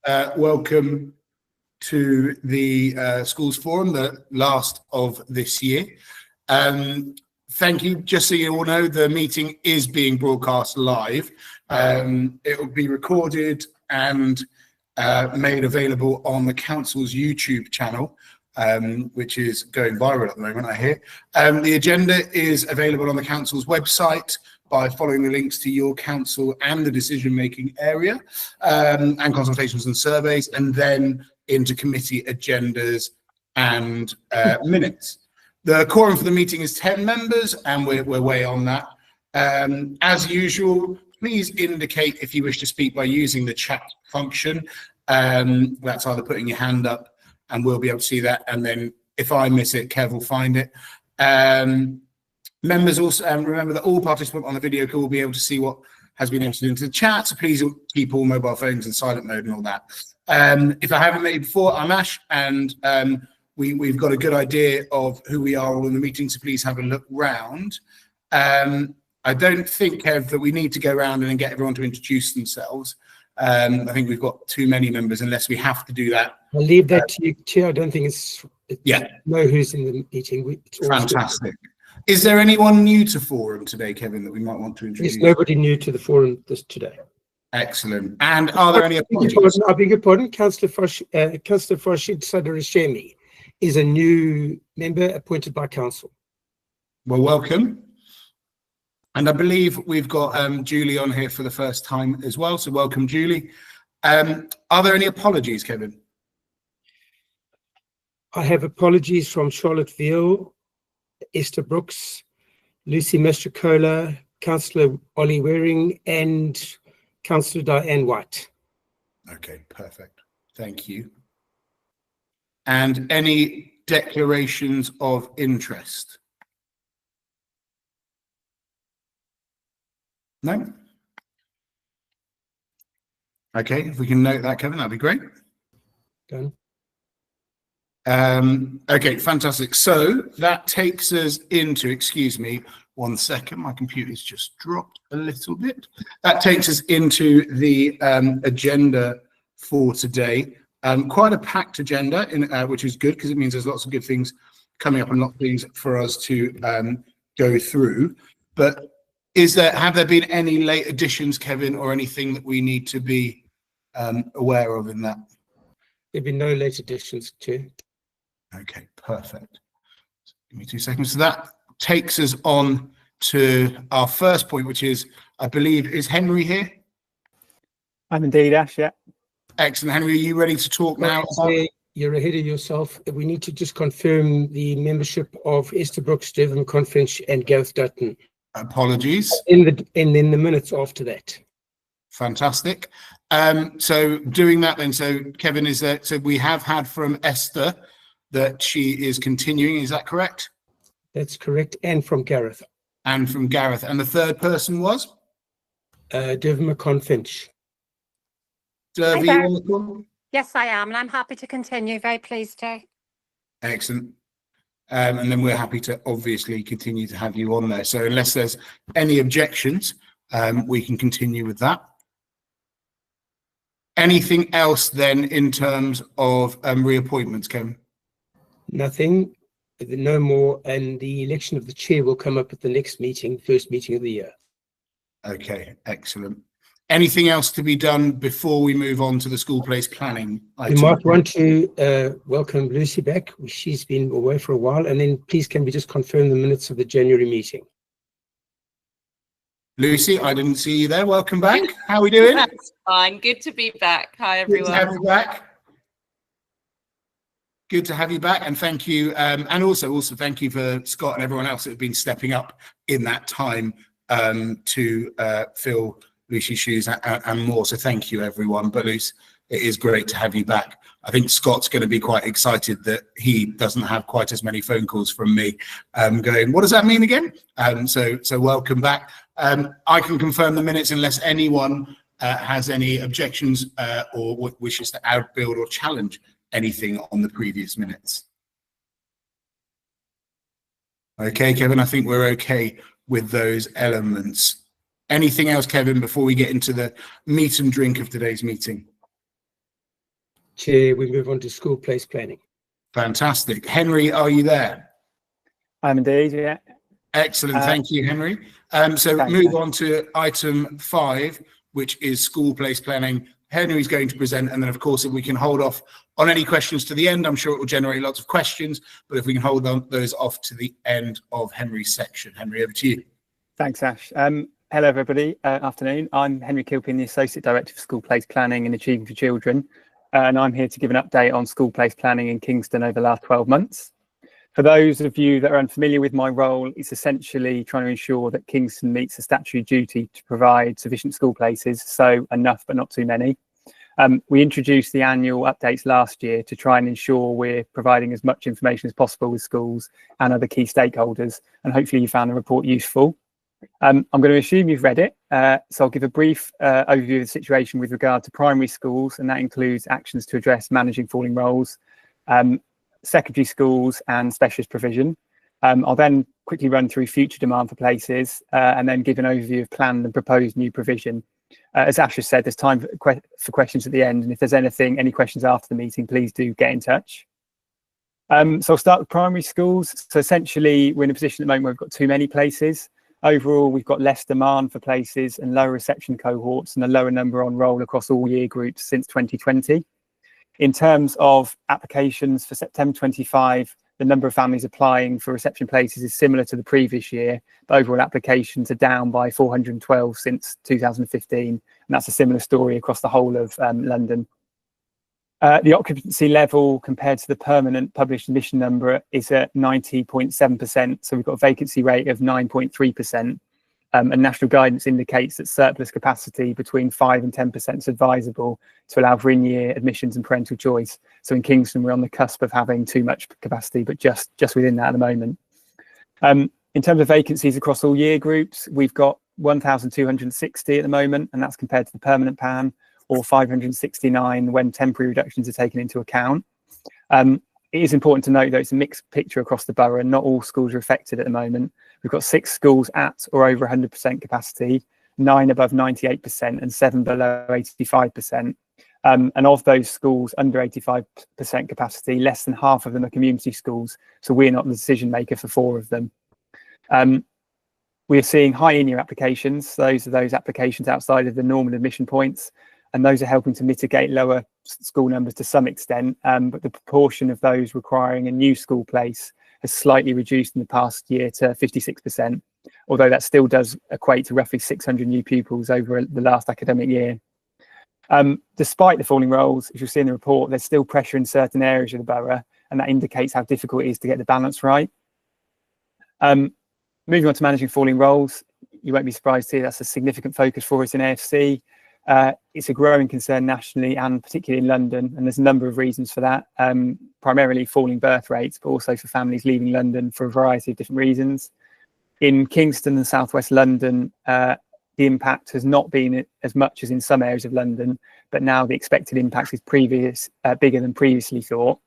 welcome to the Schools Forum, the last of this year. Thank you. Just so you all know, the meeting is being broadcast live. It will be recorded and made available on the council's YouTube channel, which is going viral at the moment, I hear. The agenda is available on the council's website by following the links to your council and the decision-making area, and consultations and surveys, and then into committee agendas and minutes. The quorum for the meeting is 10 members, and we're way on that. As usual, please indicate if you wish to speak by using the chat function. That's either putting your hand up, and we'll be able to see that, and then if I miss it, Kev will find it. Members also, remember that all participants on the video call will be able to see what has been entered into the chat, so please keep all mobile phones in silent mode and all that. If I haven't met you before, I'm Ash, and we've got a good idea of who we are all in the meeting, so please have a look round. I don't think, Kev, that we need to go around and get everyone to introduce themselves. I think we've got too many members unless we have to do that. I'll leave that to you, Chair. I don't think it's know who's in the meeting. Fantastic. Is there anyone new to Forum today, Kevin, that we might want to introduce? There's nobody new to the Forum today. Excellent. And are there any apologies? I beg your pardon. Councillor Farshid Sadar is a new member appointed by council. Well, welcome. And I believe we've got Julie on here for the first time as well. So welcome, Julie. Are there any apologies, Kevin? I have apologies from Charlotte Veal, Esther Brooks, Lucy Mastricola, Councillor Ollie Waring, and Councillor Diane White. Okay, perfect. Thank you. And any declarations of interest? No? Okay, if we can note that, Kevin, that'd be great. Done. Okay, fantastic. So that takes us into, excuse me, 1 second, my computer's just dropped a little bit. That takes us into the agenda for today. Quite a packed agenda, which is good because it means there's lots of good things coming up and lots of things for us to go through. But have there been any late additions, Kevin, or anything that we need to be aware of in that? There've been no late additions, Chair. Okay, perfect. Give me 2 seconds. So that takes us on to our first point, which is, I believe, is Henry here? I'm indeed, Ash, yeah. Excellent. Henry, are you ready to talk now? You're ahead of yourself. We need to just confirm the membership of Esther Brooks, Devon Confinch, and Gareth Dutton. Apologies. In the minutes after that. Fantastic. So doing that then, so Kevin, is that, so we have had from Esther that she is continuing, is that correct? That's correct, and from Gareth. And from Gareth. And the third person was? Devon Confinch. Yes, I am, and I'm happy to continue. Very pleased to. Excellent. And then we're happy to obviously continue to have you on there. So unless there's any objections, we can continue with that. Anything else then in terms of reappointments, Kevin? Nothing, no more, and the election of the chair will come up at the next meeting, first meeting of the year. Okay, excellent. Anything else to be done before we move on to the school place planning item? We might want to welcome Lucy back. She's been away for a while, and then please can we just confirm the minutes of the January meeting? Lucy, I didn't see you there. Welcome back. How are we doing? That's fine. Good to be back. Hi, everyone. Good to have you back. Good to have you back, and thank you. And also thank you for Scott and everyone else that have been stepping up in that time to fill Lucy's shoes and more. So thank you, everyone. But Lucy, it is great to have you back. I think Scott's going to be quite excited that he doesn't have quite as many phone calls from me going, what does that mean again? So welcome back. I can confirm the minutes unless anyone has any objections or wishes to outbuild or challenge anything on the previous minutes. Okay, Kevin, I think we're okay with those elements. Anything else, Kevin, before we get into the meat and drink of today's meeting? Chair, we move on to school place planning. Fantastic. Henry, are you there? I'm indeed, yeah. Excellent. Thank you, Henry. So thanks, move Ash. on to item 5, which is school place planning. Henry's going to present, and then, of course, if we can hold off on any questions to the end, I'm sure it will generate lots of questions, but if we can hold those off to the end of Henry's section. Henry, over to you. Thanks, Ash. Hello, everybody. Afternoon. I'm Henry Kilpin, the Associate Director for School Place Planning and Achieving for Children, and I'm here to give an update on school place planning in Kingston over the last 12 months. For those of you that are unfamiliar with my role, it's essentially trying to ensure that Kingston meets the statutory duty to provide sufficient school places, so enough but not too many. We introduced the annual updates last year to try and ensure we're providing as much information as possible with schools and other key stakeholders, and hopefully you found the report useful. I'm going to assume you've read it, so I'll give a brief overview of the situation with regard to primary schools, and that includes actions to address managing falling roles, secondary schools and specialist provision. I'll then quickly run through future demand for places and then give an overview of planned and proposed new provision. As Ash has said, there's time for questions at the end, and if there's any questions after the meeting, please do get in touch. So I'll start with primary schools. So essentially, we're in a position at the moment where we've got too many places. Overall, we've got less demand for places and lower reception cohorts and a lower number on roll across all year groups since 2020. In terms of applications for September 25, the number of families applying for reception places is similar to the previous year, but overall applications are down by 412 since 2015, and that's a similar story across the whole of London. The occupancy level compared to the permanent published admission number is at 90.7%, so we've got a vacancy rate of 9.3%, and national guidance indicates that surplus capacity between 5 and 10% is advisable to allow for in-year admissions and parental choice. So in Kingston, we're on the cusp of having too much capacity, but just within that at the moment. In terms of vacancies across all year groups, we've got 1,260 at the moment, and that's compared to the permanent PAN, or 569 when temporary reductions are taken into account. It is important to note that it's a mixed picture across the borough, and not all schools are affected at the moment. We've got 6 schools at or over 100% capacity, 9 above 98%, and 7 below 85%. And of those schools under 85% capacity, less than half of them are community schools, so we're not the decision maker for 4 of them. We're seeing high in-year applications. Those are those applications outside of the normal admission points, and those are helping to mitigate lower school numbers to some extent, but the proportion of those requiring a new school place has slightly reduced in the past year to 56%, although that still does equate to roughly 600 new pupils over the last academic year. Despite the falling roles, as you'll see in the report, there's still pressure in certain areas of the borough, and that indicates how difficult it is to get the balance right. Moving on to managing falling roles, you won't be surprised to hear that's a significant focus for us in AFC. It's a growing concern nationally and particularly in London, and there's a number of reasons for that, primarily falling birth rates, but also for families leaving London for a variety of different reasons. In Kingston and South West London, the impact has not been as much as in some areas of London, but now the expected impact is bigger than previously thought.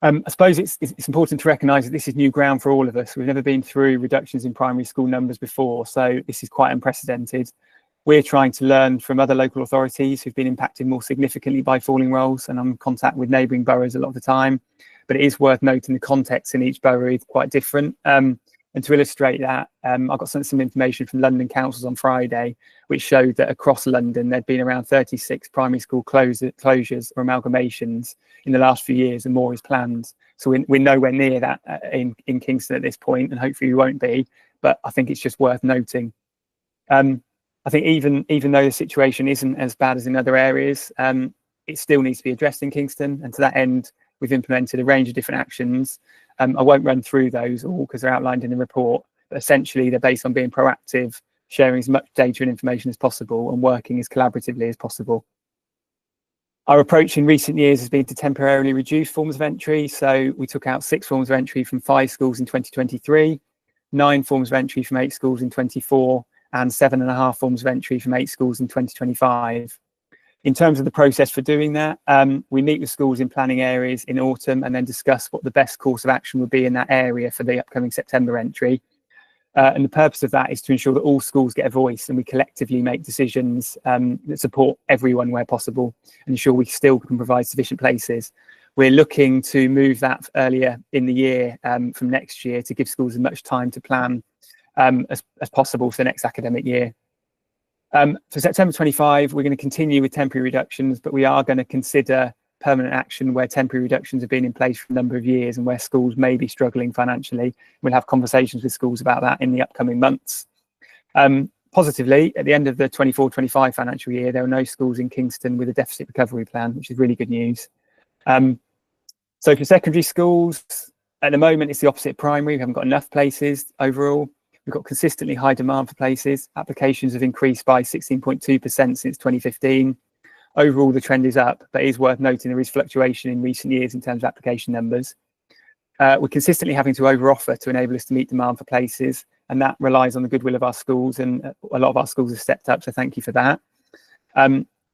I suppose it's important to recognise that this is new ground for all of us. We've never been through reductions in primary school numbers before, so this is quite unprecedented. We're trying to learn from other local authorities who've been impacted more significantly by falling roles, and I'm in contact with neighbouring boroughs a lot of the time. But it is worth noting the context in each borough is quite different. And to illustrate that, I got some information from London councils on Friday, which showed that across London, there'd been around 36 primary school closures or amalgamations in the last few years, and more is planned. So we're nowhere near that in Kingston at this point, and hopefully we won't be, but I think it's just worth noting. I think even though the situation isn't as bad as in other areas, it still needs to be addressed in Kingston, and to that end, we've implemented a range of different actions. I won't run through those all because they're outlined in the report, but essentially they're based on being proactive, sharing as much data and information as possible, and working as collaboratively as possible. Our approach in recent years has been to temporarily reduce forms of entry. So we took out 6 forms of entry from 5 schools in 2023, 9 forms of entry from 8 schools in 24, and 7.5 forms of entry from 8 schools in 2025. In terms of the process for doing that, we meet with schools in planning areas in autumn and then discuss what the best course of action would be in that area for the upcoming September entry. And the purpose of that is to ensure that all schools get a voice and we collectively make decisions that support everyone where possible and ensure we still can provide sufficient places. We're looking to move that earlier in the year from next year to give schools as much time to plan as possible for the next academic year. For September 25, we're going to continue with temporary reductions, but we are going to consider permanent action where temporary reductions have been in place for a number of years and where schools may be struggling financially. We'll have conversations with schools about that in the upcoming months. Positively, at the end of the 24-25 financial year, there are no schools in Kingston with a deficit recovery plan, which is really good news. So for secondary schools, at the moment, it's the opposite of primary. We haven't got enough places overall. We've got consistently high demand for places. Applications have increased by 16.2% since 2015. Overall, the trend is up, but it is worth noting there is fluctuation in recent years in terms of application numbers. We're consistently having to overoffer to enable us to meet demand for places, and that relies on the goodwill of our schools, and a lot of our schools have stepped up, so thank you for that.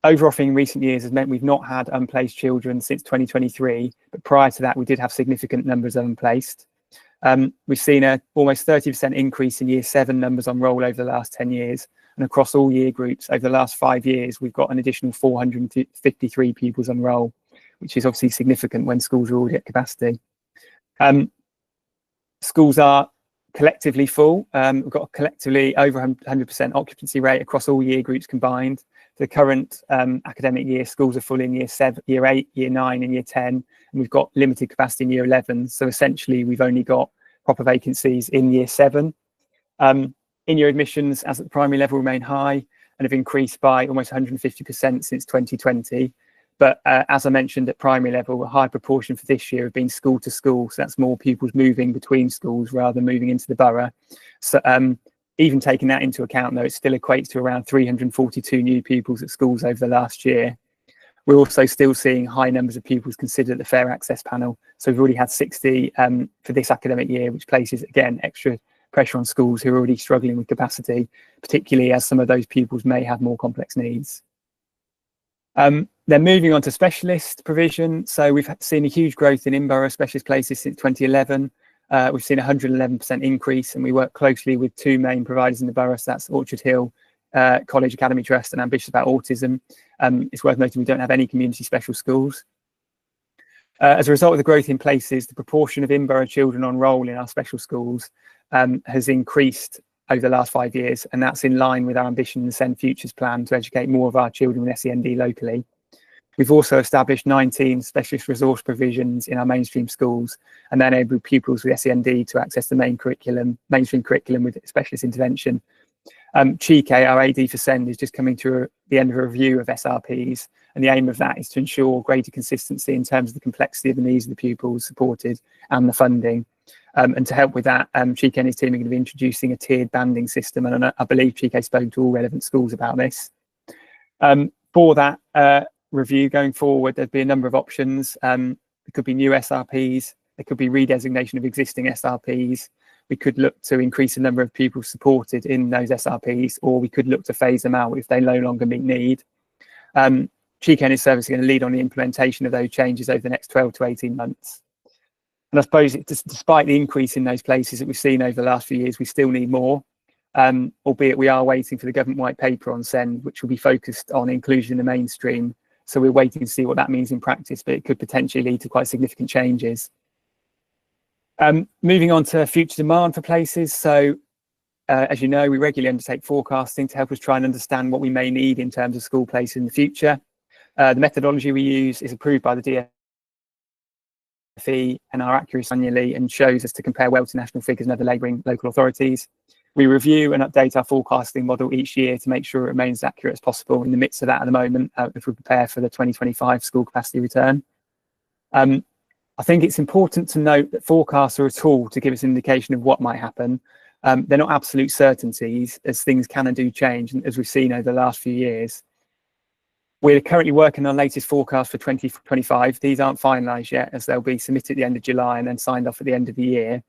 Overoffering in recent years has meant we've not had unplaced children since 2023, but prior to that, we did have significant numbers of unplaced. We've seen a almost 30% increase in year 7 numbers on roll over the last 10 years. And across all year groups over the last 5 years, we've got an additional 453 pupils on roll, which is obviously significant when schools are already at capacity. Schools are collectively full. We've got a collectively over 100% occupancy rate across all year groups combined. For the current academic year, schools are full in year 7, year 8, year 9 and year 10. And we've got limited capacity in year 11. So essentially, we've only got proper vacancies in year 7. In-year admissions as at the primary level remain high and have increased by almost 150% since 2020. But as I mentioned, at primary level, a high proportion for this year have been school to school. So that's more pupils moving between schools rather than moving into the borough. So even taking that into account, though, it still equates to around 342 new pupils at schools over the last year. We're also still seeing high numbers of pupils considered at the Fair Access panel. So we've already had 60 for this academic year, which places, again, extra pressure on schools who are already struggling with capacity, particularly as some of those pupils may have more complex needs. Then moving on to specialist provision. So we've seen a huge growth in in-borough specialist places since 2011. We've seen a 111% increase, and we work closely with 2 main providers in the borough. So that's Orchard Hill College Academy Trust and Ambitious About Autism. It's worth noting we don't have any community special schools. As a result of the growth in places, the proportion of in-borough children on roll in our special schools has increased over the last 5 years, and that's in line with our ambition in the Send Futures plan to educate more of our children with SEND locally. We've also established 19 specialist resource provisions in our mainstream schools, and that enable pupils with SEND to access the mainstream curriculum with specialist intervention. CHIK, our AD for SEND, is just coming to the end of a review of SRPs, and the aim of that is to ensure greater consistency in terms of the complexity of the needs of the pupils supported and the funding. And to help with that, CHIK and his team are going to be introducing a tiered banding system, and I believe CHIK has spoken to all relevant schools about this. For that review going forward, there'd be a number of options. There could be new SRPs, there could be redesignation of existing SRPs. We could look to increase the number of pupils supported in those SRPs, or we could look to phase them out if they no longer meet need. CHIK and his service are going to lead on the implementation of those changes over the next 12 to 18 months. And I suppose despite the increase in those places that we've seen over the last few years, we still need more, albeit we are waiting for the government white paper on SEND, which will be focused on inclusion in the mainstream. So we're waiting to see what that means in practice, but it could potentially lead to quite significant changes. Moving on to future demand for places. So as you know, we regularly undertake forecasting to help us try and understand what we may need in terms of school places in the future. The methodology we use is approved by the DfE and our accuracy annually, and shows us to compare well to national figures and other labouring local authorities. We review and update our forecasting model each year to make sure it remains as accurate as possible. In the midst of that at the moment, if we prepare for the 2025 school capacity return. I think it's important to note that forecasts are a tool to give us an indication of what might happen. They're not absolute certainties, as things can and do change, and as we've seen over the last few years. We're currently working on the latest forecast for 2025. These aren't finalised yet, as they'll be submitted at the end of July and then signed off at the end of the year.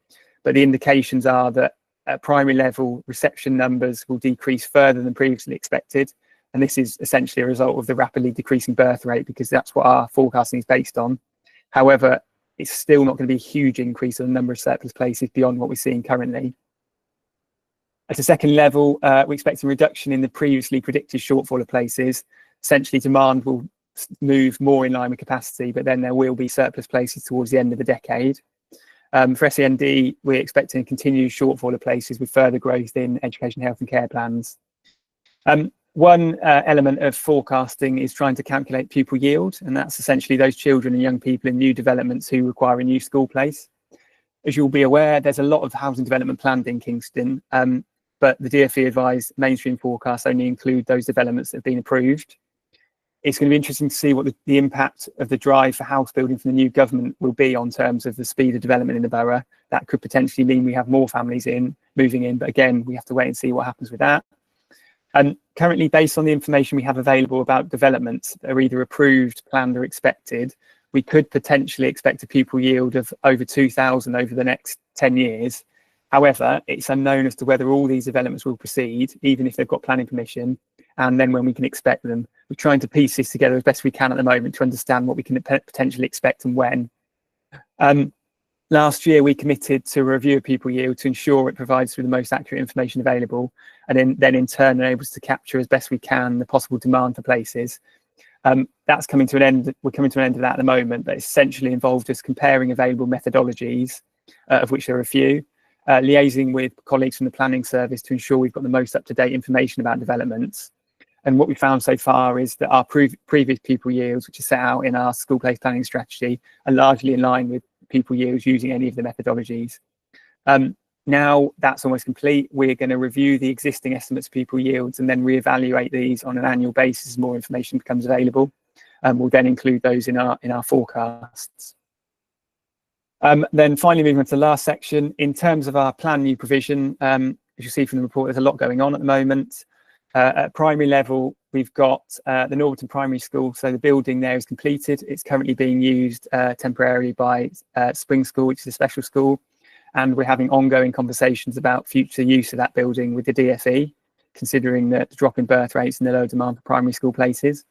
But the indications are that at primary level, reception numbers will decrease further than previously expected. And this is essentially a result of the rapidly decreasing birth rate, because that's what our forecasting is based on. However, it's still not going to be a huge increase in the number of surplus places beyond what we're seeing currently. At a second level, we're expecting a reduction in the previously predicted shortfall of places. Essentially, demand will move more in line with capacity, but then there will be surplus places towards the end of the decade. For SEND, we're expecting a continued shortfall of places with further growth in education, health and care plans. One element of forecasting is trying to calculate pupil yield, and that's essentially those children and young people in new developments who require a new school place. As you'll be aware, there's a lot of housing development planned in Kingston, but the DfE advised mainstream forecasts only include those developments that have been approved. It's going to be interesting to see what the impact of the drive for house building from the new government will be on terms of the speed of development in the borough. That could potentially mean we have more families moving in, but again, we have to wait and see what happens with that. And currently, based on the information we have available about developments that are either approved, planned or expected, we could potentially expect a pupil yield of over 2,000 over the next 10 years. However, it's unknown as to whether all these developments will proceed, even if they've got planning permission, and then when we can expect them. We're trying to piece this together as best we can at the moment to understand what we can potentially expect and when. Last year, we committed to a review of pupil yield to ensure it provides with the most accurate information available, and then in turn enables us to capture as best we can the possible demand for places. That's coming to an end. We're coming to an end of that at the moment, but essentially involved us comparing available methodologies, of which there are a few, liaising with colleagues from the planning service to ensure we've got the most up-to-date information about developments. And what we found so far is that our previous pupil yields, which are set out in our school place planning strategy, are largely in line with pupil yields using any of the methodologies. Now that's almost complete, we're going to review the existing estimates of pupil yields and then reevaluate these on an annual basis as more information becomes available. We'll then include those in our forecasts. Then finally, moving on to the last section, in terms of our plan new provision, as you see from the report, there's a lot going on at the moment. At primary level, we've got the Norbiton Primary School, so the building there is completed. It's currently being used temporarily by Spring School, which is a special school, and we're having ongoing conversations about future use of that building with the DfE, considering the drop in birth rates and the low demand for primary school places.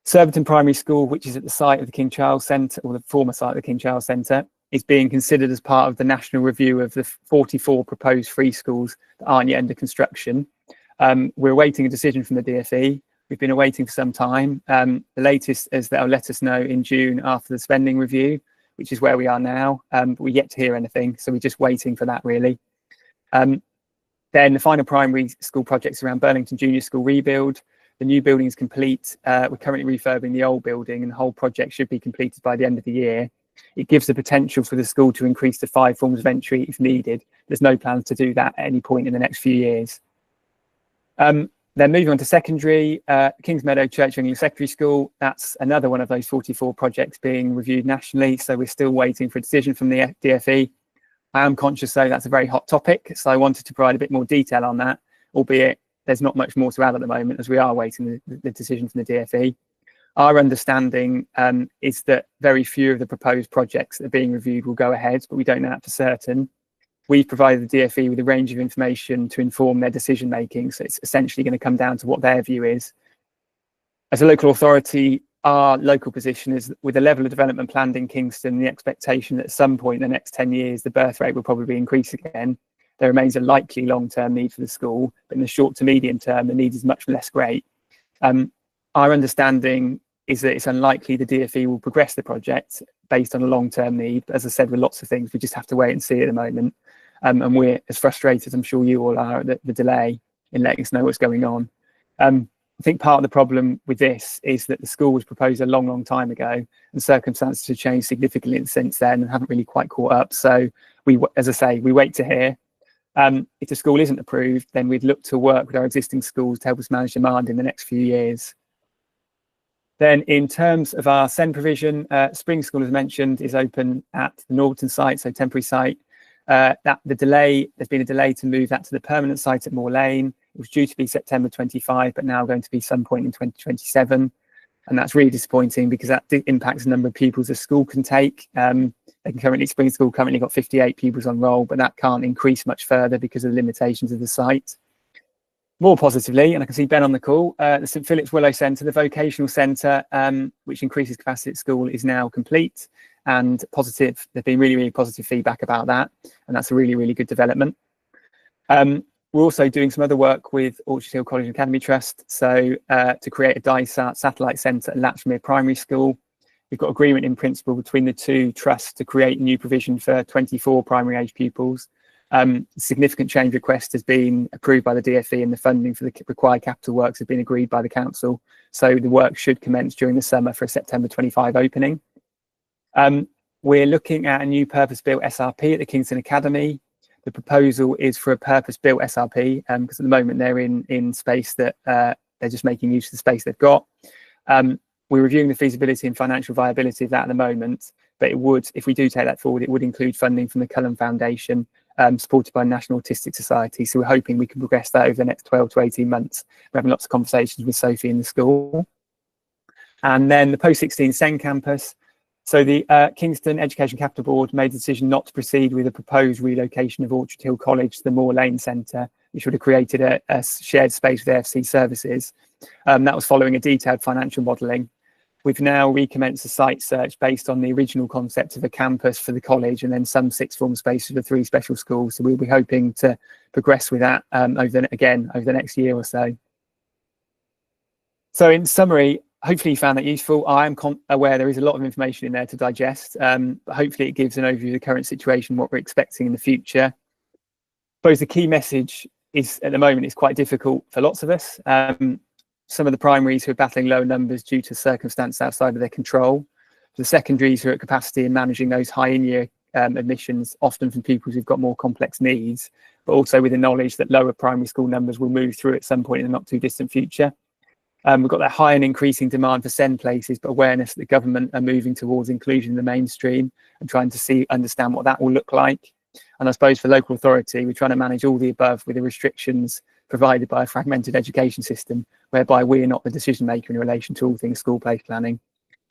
Surbiton Primary School, which is at the site of the King Charles Centre, or the former site of the King Charles Centre, is being considered as part of the national review of the 44 proposed free schools that aren't yet under construction. We're awaiting a decision from the DfE. We've been awaiting for some time. The latest is that they'll let us know in June after the spending review, which is where we are now, but we're yet to hear anything, so we're just waiting for that, really. Then the final primary school projects around Burlington Junior School rebuild. The new building is complete. We're currently refurbing the old building, and the whole project should be completed by the end of the year. It gives the potential for the school to increase to 5 forms of entry if needed. There's no plans to do that at any point in the next few years. Then moving on to secondary, Kings Meadow Church English Secondary School, that's another one of those 44 projects being reviewed nationally, so we're still waiting for a decision from the DfE. I am conscious, though, that's a very hot topic, so I wanted to provide a bit more detail on that, albeit there's not much more to add at the moment as we are waiting the decision from the DfE. Our understanding is that very few of the proposed projects that are being reviewed will go ahead, but we don't know that for certain. We've provided the DfE with a range of information to inform their decision making, so it's essentially going to come down to what their view is. As a local authority, our local position is with the level of development planned in Kingston, the expectation that at some point in the next 10 years, the birth rate will probably increase again. There remains a likely long-term need for the school, but in the short to medium term, the need is much less great. Our understanding is that it's unlikely the DfE will progress the project based on a long-term need. But as I said, with lots of things, we just have to wait and see at the moment. And we're as frustrated as I'm sure you all are at the delay in letting us know what's going on. I think part of the problem with this is that the school was proposed a long, long time ago, and circumstances have changed significantly since then and haven't really quite caught up. So we, as I say, we wait to hear. If the school isn't approved, then we'd look to work with our existing schools to help us manage demand in the next few years. Then in terms of our SEND provision, Spring School, as mentioned, is open at the Norbiton site, so temporary site. There's been a delay to move that to the permanent site at Moor Lane. It was due to be September 25, but now going to be some point in 2027. And that's really disappointing because that impacts the number of pupils a school can take. Spring School currently got 58 pupils on roll, but that can't increase much further because of the limitations of the site. More positively, and I can see Ben on the call, the St Philip's Willow Centre, the vocational centre, which increases capacity at school, is now complete and positive. There's been really, really positive feedback about that, and that's a really, really good development. We're also doing some other work with Orchard Hill College and Academy Trust, so to create a DISAT satellite centre at Latchmere Primary School. We've got agreement in principle between the two trusts to create new provision for 24 primary age pupils. Significant change request has been approved by the DfE and the funding for the required capital works have been agreed by the council. So the work should commence during the summer for a September 25 opening. We're looking at a new purpose-built SRP at the Kingston Academy. The proposal is for a purpose-built SRP because at the moment they're in space that they're just making use of the space they've got. We're reviewing the feasibility and financial viability of that at the moment, but it would, if we do take that forward, it would include funding from the Cullen Foundation, supported by National Autistic Society. So we're hoping we can progress that over the next 12 to 18 months. We're having lots of conversations with Sophie in the school. And then the post-16 SEND campus. So the Kingston Education Capital Board made the decision not to proceed with a proposed relocation of Orchard Hill College to the Moor Lane Centre, which would have created a shared space with AFC services. That was following a detailed financial modelling. We've now recommenced a site search based on the original concept of a campus for the college and then some sixth form space for the 3 special schools. So we'll be hoping to progress with that over the next year or so. So in summary, hopefully you found that useful. I am aware there is a lot of information in there to digest, but hopefully it gives an overview of the current situation, what we're expecting in the future. I suppose the key message is at the moment it's quite difficult for lots of us. Some of the primaries who are battling low numbers due to circumstances outside of their control. The secondaries who are at capacity in managing those high in-year admissions, often from pupils who've got more complex needs, but also with the knowledge that lower primary school numbers will move through at some point in the not too distant future. We've got that high and increasing demand for SEND places, but awareness that the government are moving towards inclusion in the mainstream and trying to understand what that will look like. And I suppose for local authority, we're trying to manage all the above with the restrictions provided by a fragmented education system, whereby we are not the decision maker in relation to all things school place planning.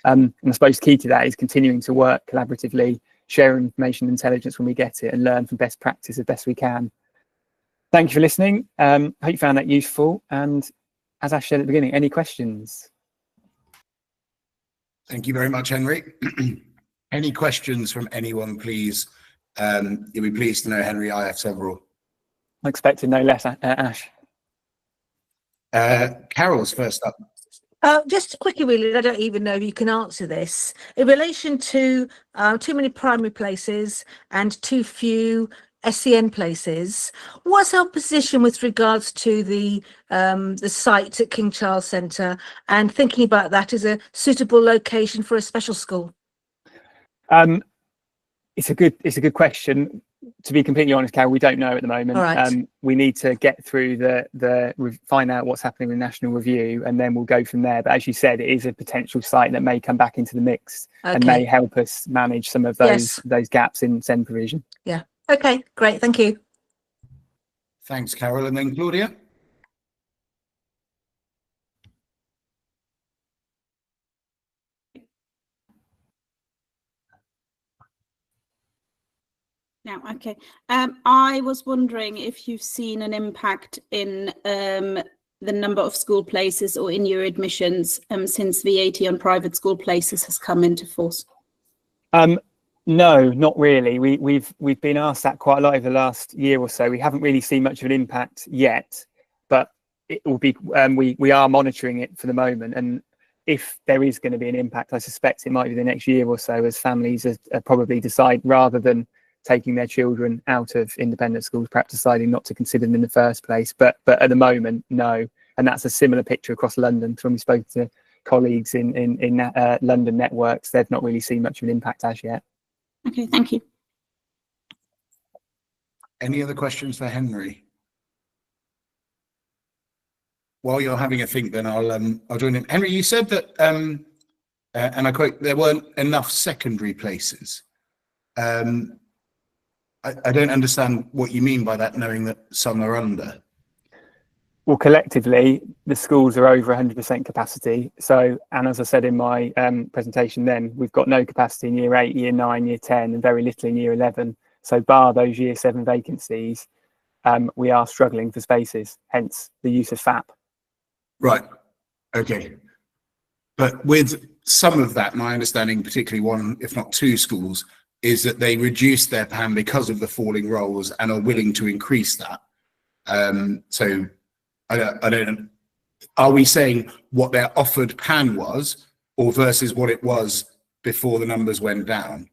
And I suppose key to that is continuing to work collaboratively, sharing information and intelligence when we get it, and learn from best practice as best we can. Thank you for listening. Hope you found that useful. And as I said at the beginning, any questions? Thank you very much, Henry. Any questions from anyone, please? You'll be pleased to know, Henry, I have several. I expected no less, Ash. Carol's first up. Just quickly, really, I don't even know if you can answer this. In relation to too many primary places and too few SEN places, what's our position with regards to the site at King Charles Centre and thinking about that as a suitable location for a special school? It's a good question. To be completely honest, Carol, we don't know at the moment. Right. We need to get through find out what's happening with national review, and then we'll go from there. But as you said, it is a potential site that may come back into the mix and may help us manage some of those gaps in SEND provision. Yeah. Okay, great. Thank you. Thanks, Carol. And then Claudia. Yeah, okay. I was wondering if you've seen an impact in the number of school places or in your admissions since VAT on private school places has come into force. No, not really. We've been asked that quite a lot over the last year or so. We haven't really seen much of an impact yet, but it will be. We are monitoring it for the moment, and if there is going to be an impact, I suspect it might be the next year or so, as families probably decide, rather than taking their children out of independent schools, perhaps deciding not to consider them in the first place. But at the moment, no. And that's a similar picture across London. So when we spoke to colleagues in London networks, they've not really seen much of an impact as yet. Okay, thank you. Any other questions for Henry? While you're having a think, then I'll join in. Henry, you said that, and I quote, there weren't enough secondary places. I don't understand what you mean by that, knowing that some are under. Well, collectively, the schools are over 100% capacity. So, and as I said in my presentation then, we've got no capacity in year 8, year 9, year 10, and very little in year 11. So bar those year 7 vacancies, we are struggling for spaces, hence the use of FAP. Right. Okay. But with some of that, my understanding, particularly one, if not 2 schools, is that they reduced their PAM because of the falling roles and are willing to increase that. So I don't. Are we saying what their offered pan was, or versus what it was before the numbers went down?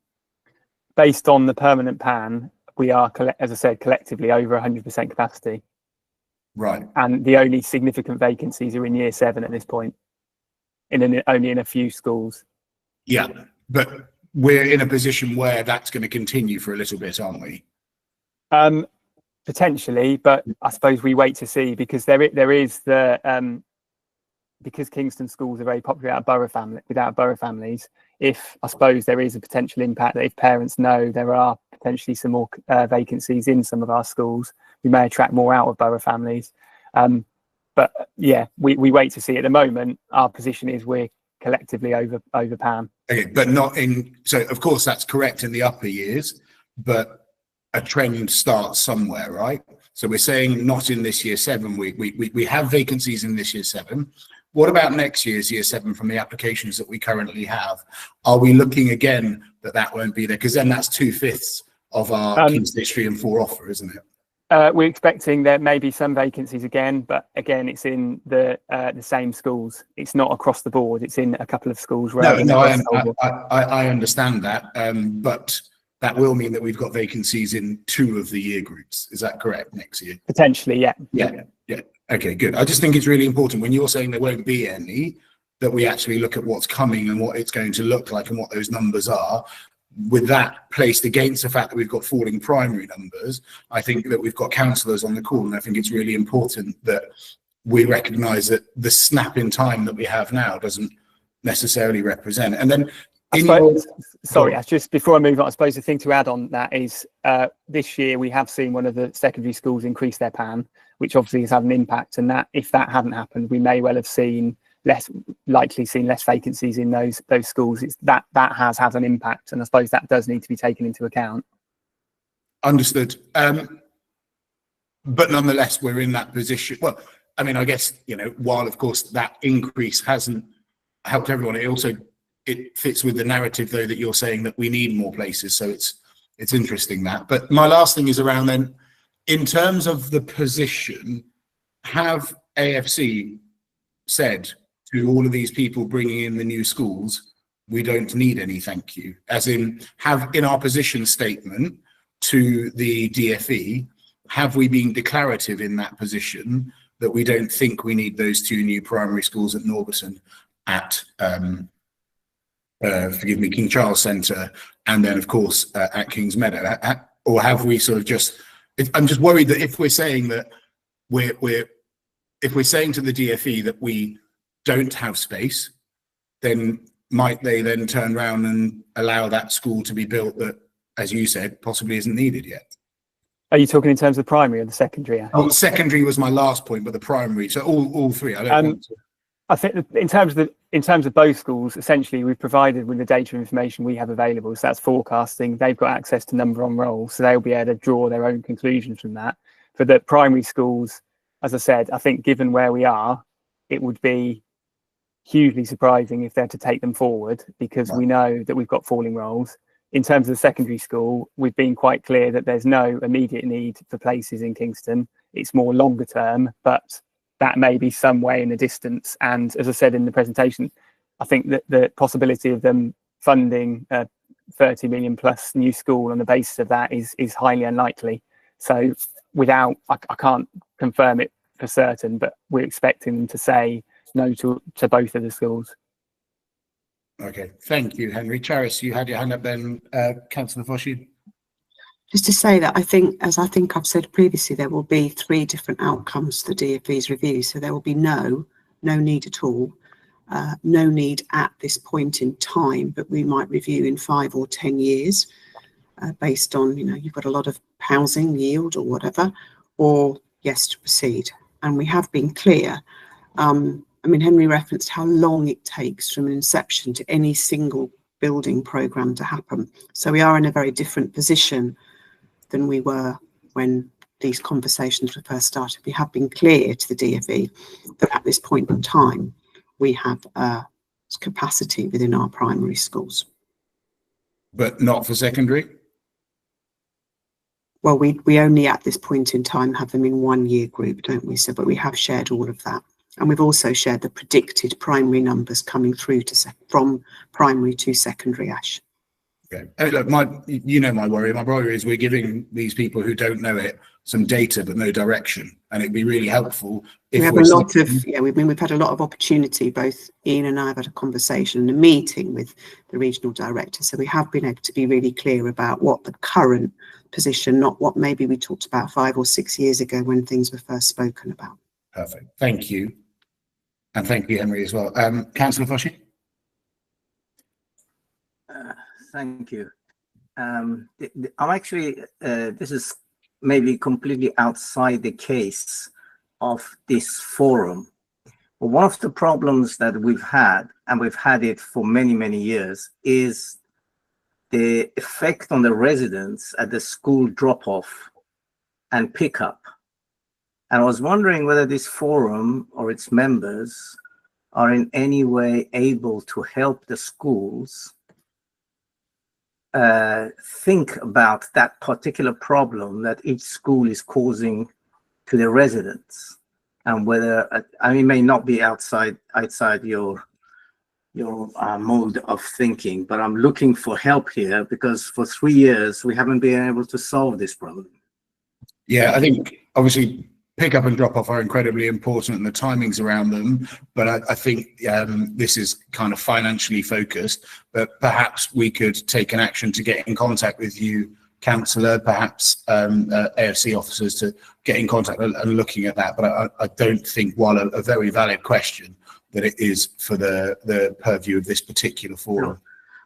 Based on the permanent pan, we are, as I said, collectively over 100% capacity. Right. And the only significant vacancies are in year 7 at this point, only in a few schools. Yeah, but we're in a position where that's going to continue for a little bit, aren't we? Potentially, but I suppose we wait to see, because there is the because Kingston schools are very popular without borough families. If I suppose there is a potential impact that if parents know there are potentially some more vacancies in some of our schools, we may attract more out of borough families. But yeah, we wait to see. At the moment, our position is we're collectively over pan. Okay, but not in. So of course that's correct in the upper years, but a trend starts somewhere, right? So we're saying not in this year 7. We have vacancies in this year 7. What about next year's year 7 from the applications that we currently have? Are we looking again that won't be there? Because then that's 2/5 of our King's History and 4 offer, isn't it? We're expecting there may be some vacancies again, but again, it's in the same schools. It's not across the board. It's in a couple of schools. No, I understand that, but that will mean that we've got vacancies in 2 of the year groups. Is that correct next year? Potentially, yeah. Yeah. Okay, good. I just think it's really important when you're saying there won't be any, that we actually look at what's coming and what it's going to look like and what those numbers are. With that placed against the fact that we've got falling primary numbers, I think that we've got councillors on the call, and I think it's really important that we recognise that the snap in time that we have now doesn't necessarily represent. And then just before I move on, I suppose the thing to add on that is this year we have seen one of the secondary schools increase their pan, which obviously has had an impact. And that if that hadn't happened, we may well have seen less vacancies in those schools. That has had an impact, and I suppose that does need to be taken into account. Understood. But nonetheless, we're in that position. Well, I mean, I guess, while of course that increase hasn't helped everyone, it fits with the narrative though that you're saying that we need more places. So it's interesting that. But my last thing is around then, in terms of the position, have AFC said to all of these people bringing in the new schools, we don't need any, thank you? As in, have in our position statement to the DfE, have we been declarative in that position that we don't think we need those 2 new primary schools at Norbiton, at King Charles Centre, and then of course at Kings Meadow? Or have we sort of just? I'm just worried that if we're saying that if we're saying to the DfE that we don't have space, then might they then turn around and allow that school to be built that, as you said, possibly isn't needed yet? Are you talking in terms of primary or the secondary? Oh, secondary was my last point, but the primary. So all 3. I don't want to. I think in terms of both schools, essentially we've provided with the data information we have available. So that's forecasting. They've got access to number on roll, so they'll be able to draw their own conclusions from that. For the primary schools, as I said, I think given where we are, it would be hugely surprising if they're to take them forward, because we know that we've got falling rolls. In terms of the secondary school, we've been quite clear that there's no immediate need for places in Kingston. It's more longer term, but that may be some way in the distance. And as I said in the presentation, I think that the possibility of them funding a 30 million plus new school on the basis of that is highly unlikely. So I can't confirm it for certain, but we're expecting them to say no to both of the schools. Okay, thank you, Henry. Charis, you had your hand up then. Councillor Foschi. Just to say that I think I've said previously, there will be 3 different outcomes to the DfE's review. So there will be no need at all, no need at this point in time, but we might review in 5 or 10 years based on, you've got a lot of housing yield or whatever, or yes to proceed. And we have been clear. Henry referenced how long it takes from inception to any single building programme to happen. So we are in a very different position than we were when these conversations were first started. We have been clear to the DfE that at this point in time, we have capacity within our primary schools. But not for secondary? Well, we only at this point in time have them in 1 year group, don't we? So, but we have shared all of that. And we've also shared the predicted primary numbers coming through from primary to secondary, Ash. Okay. Look, my worry is we're giving these people who don't know it some data but no direction, and it'd be really helpful if we've had a lot of opportunity. Both Ian and I have had a conversation and a meeting with the regional director, so we have been able to be really clear about what the current position, not what maybe we talked about 5 or 6 years ago when things were first spoken about. Perfect. Thank you. And thank you, Henry, as well. Councillor Foschi? Thank you. I'm actually, this is maybe completely outside the case of this forum. But one of the problems that we've had, and we've had it for many, many years, is the effect on the residents at the school drop-off and pickup. And I was wondering whether this forum or its members are in any way able to help the schools think about that particular problem that each school is causing to the residents, and whether I mean, it may not be outside your mode of thinking, but I'm looking for help here because for 3 years we haven't been able to solve this problem. Yeah, I think obviously pick up and drop off are incredibly important and the timings around them, but I think this is kind of financially focused, but perhaps we could take an action to get in contact with you, councillor, perhaps AFC officers, to get in contact and looking at that. But I don't think, while a very valid question, that it is for the purview of this particular forum. No.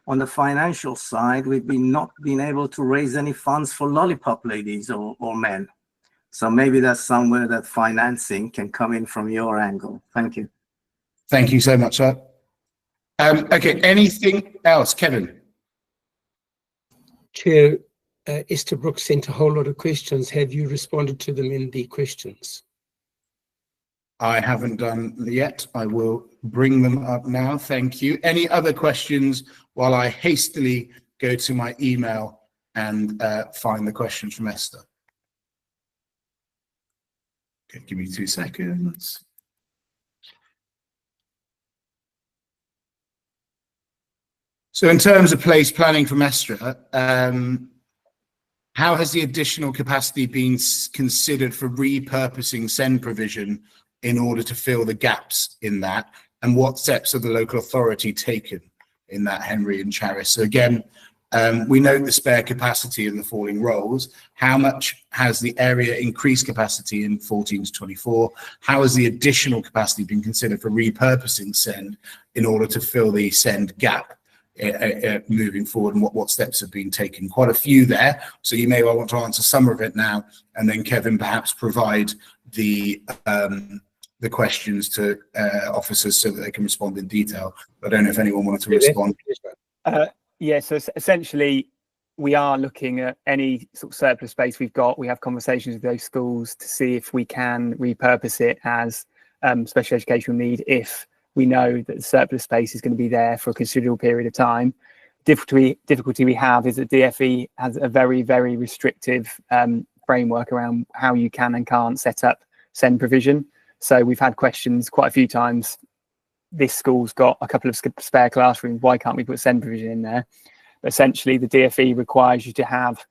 On the financial side, we've not been able to raise any funds for lollipop ladies or men. So maybe that's somewhere that financing can come in from your angle. Thank you. Thank you so much, sir. Okay, anything else? Kevin? Chair, Esther Brooks sent a whole lot of questions. Have you responded to them in the questions? I haven't done yet. I will bring them up now. Thank you. Any other questions while I hastily go to my email and find the questions from Esther? Okay, give me 2 seconds. So in terms of place planning from Esther, how has the additional capacity been considered for repurposing SEND provision in order to fill the gaps in that? And what steps have the local authority taken in that, Henry and Charis? So again, we note the spare capacity in the falling roles. How much has the area increased capacity in 14 to 24? How has the additional capacity been considered for repurposing SEND in order to fill the SEND gap moving forward, and what steps have been taken? Quite a few there, so you may well want to answer some of it now, and then Kevin perhaps provide the questions to officers so that they can respond in detail. I don't know if anyone wanted to respond. Yeah, so essentially we are looking at any sort of surplus space we've got. We have conversations with those schools to see if we can repurpose it as special educational need if we know that the surplus space is going to be there for a considerable period of time. Difficulty we have is that DfE has a very, very restrictive framework around how you can and can't set up SEND provision. So we've had questions quite a few times. This school's got a couple of spare classrooms. Why can't we put SEND provision in there? But essentially, the DfE requires you to have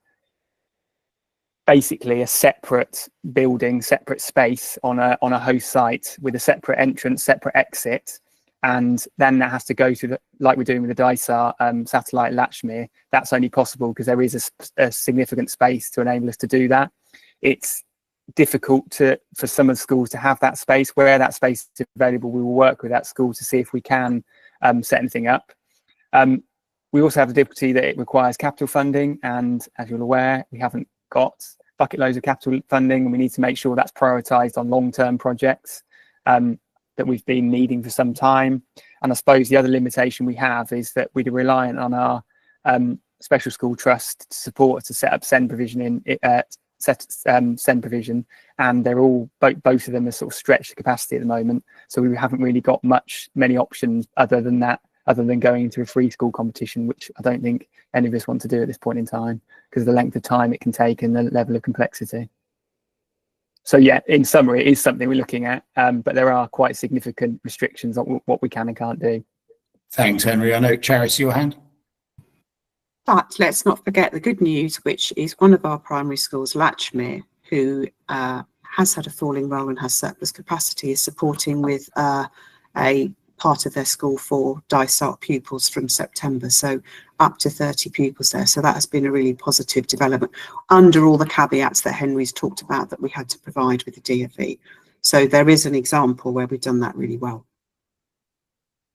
basically a separate building, separate space on a host site with a separate entrance, separate exit, and then that has to go to like we're doing with the Dysart satellite Latchmere. That's only possible because there is a significant space to enable us to do that. It's difficult for some of the schools to have that space. Where that space is available, we will work with that school to see if we can set anything up. We also have the difficulty that it requires capital funding, and as you're aware, we haven't got bucket loads of capital funding, and we need to make sure that's prioritised on long-term projects that we've been needing for some time. And I suppose the other limitation we have is that we're reliant on our special school trust to support us to set up SEND provision SEND provision, and they're all both of them are sort of stretched to capacity at the moment, so we haven't really got many options other than that other than going into a free school competition, which I don't think any of us want to do at this point in time because of the length of time it can take and the level of complexity. So yeah, in summary, it is something we're looking at, but there are quite significant restrictions on what we can and can't do. Thanks, Henry. I know, Charis, your hand. But let's not forget the good news, which is one of our primary schools, Latchmere, who has had a falling role and has surplus capacity, is supporting with a part of their school for DISART pupils from September. So up to 30 pupils there. So that has been a really positive development under all the caveats that Henry's talked about that we had to provide with the DFE. So there is an example where we've done that really well.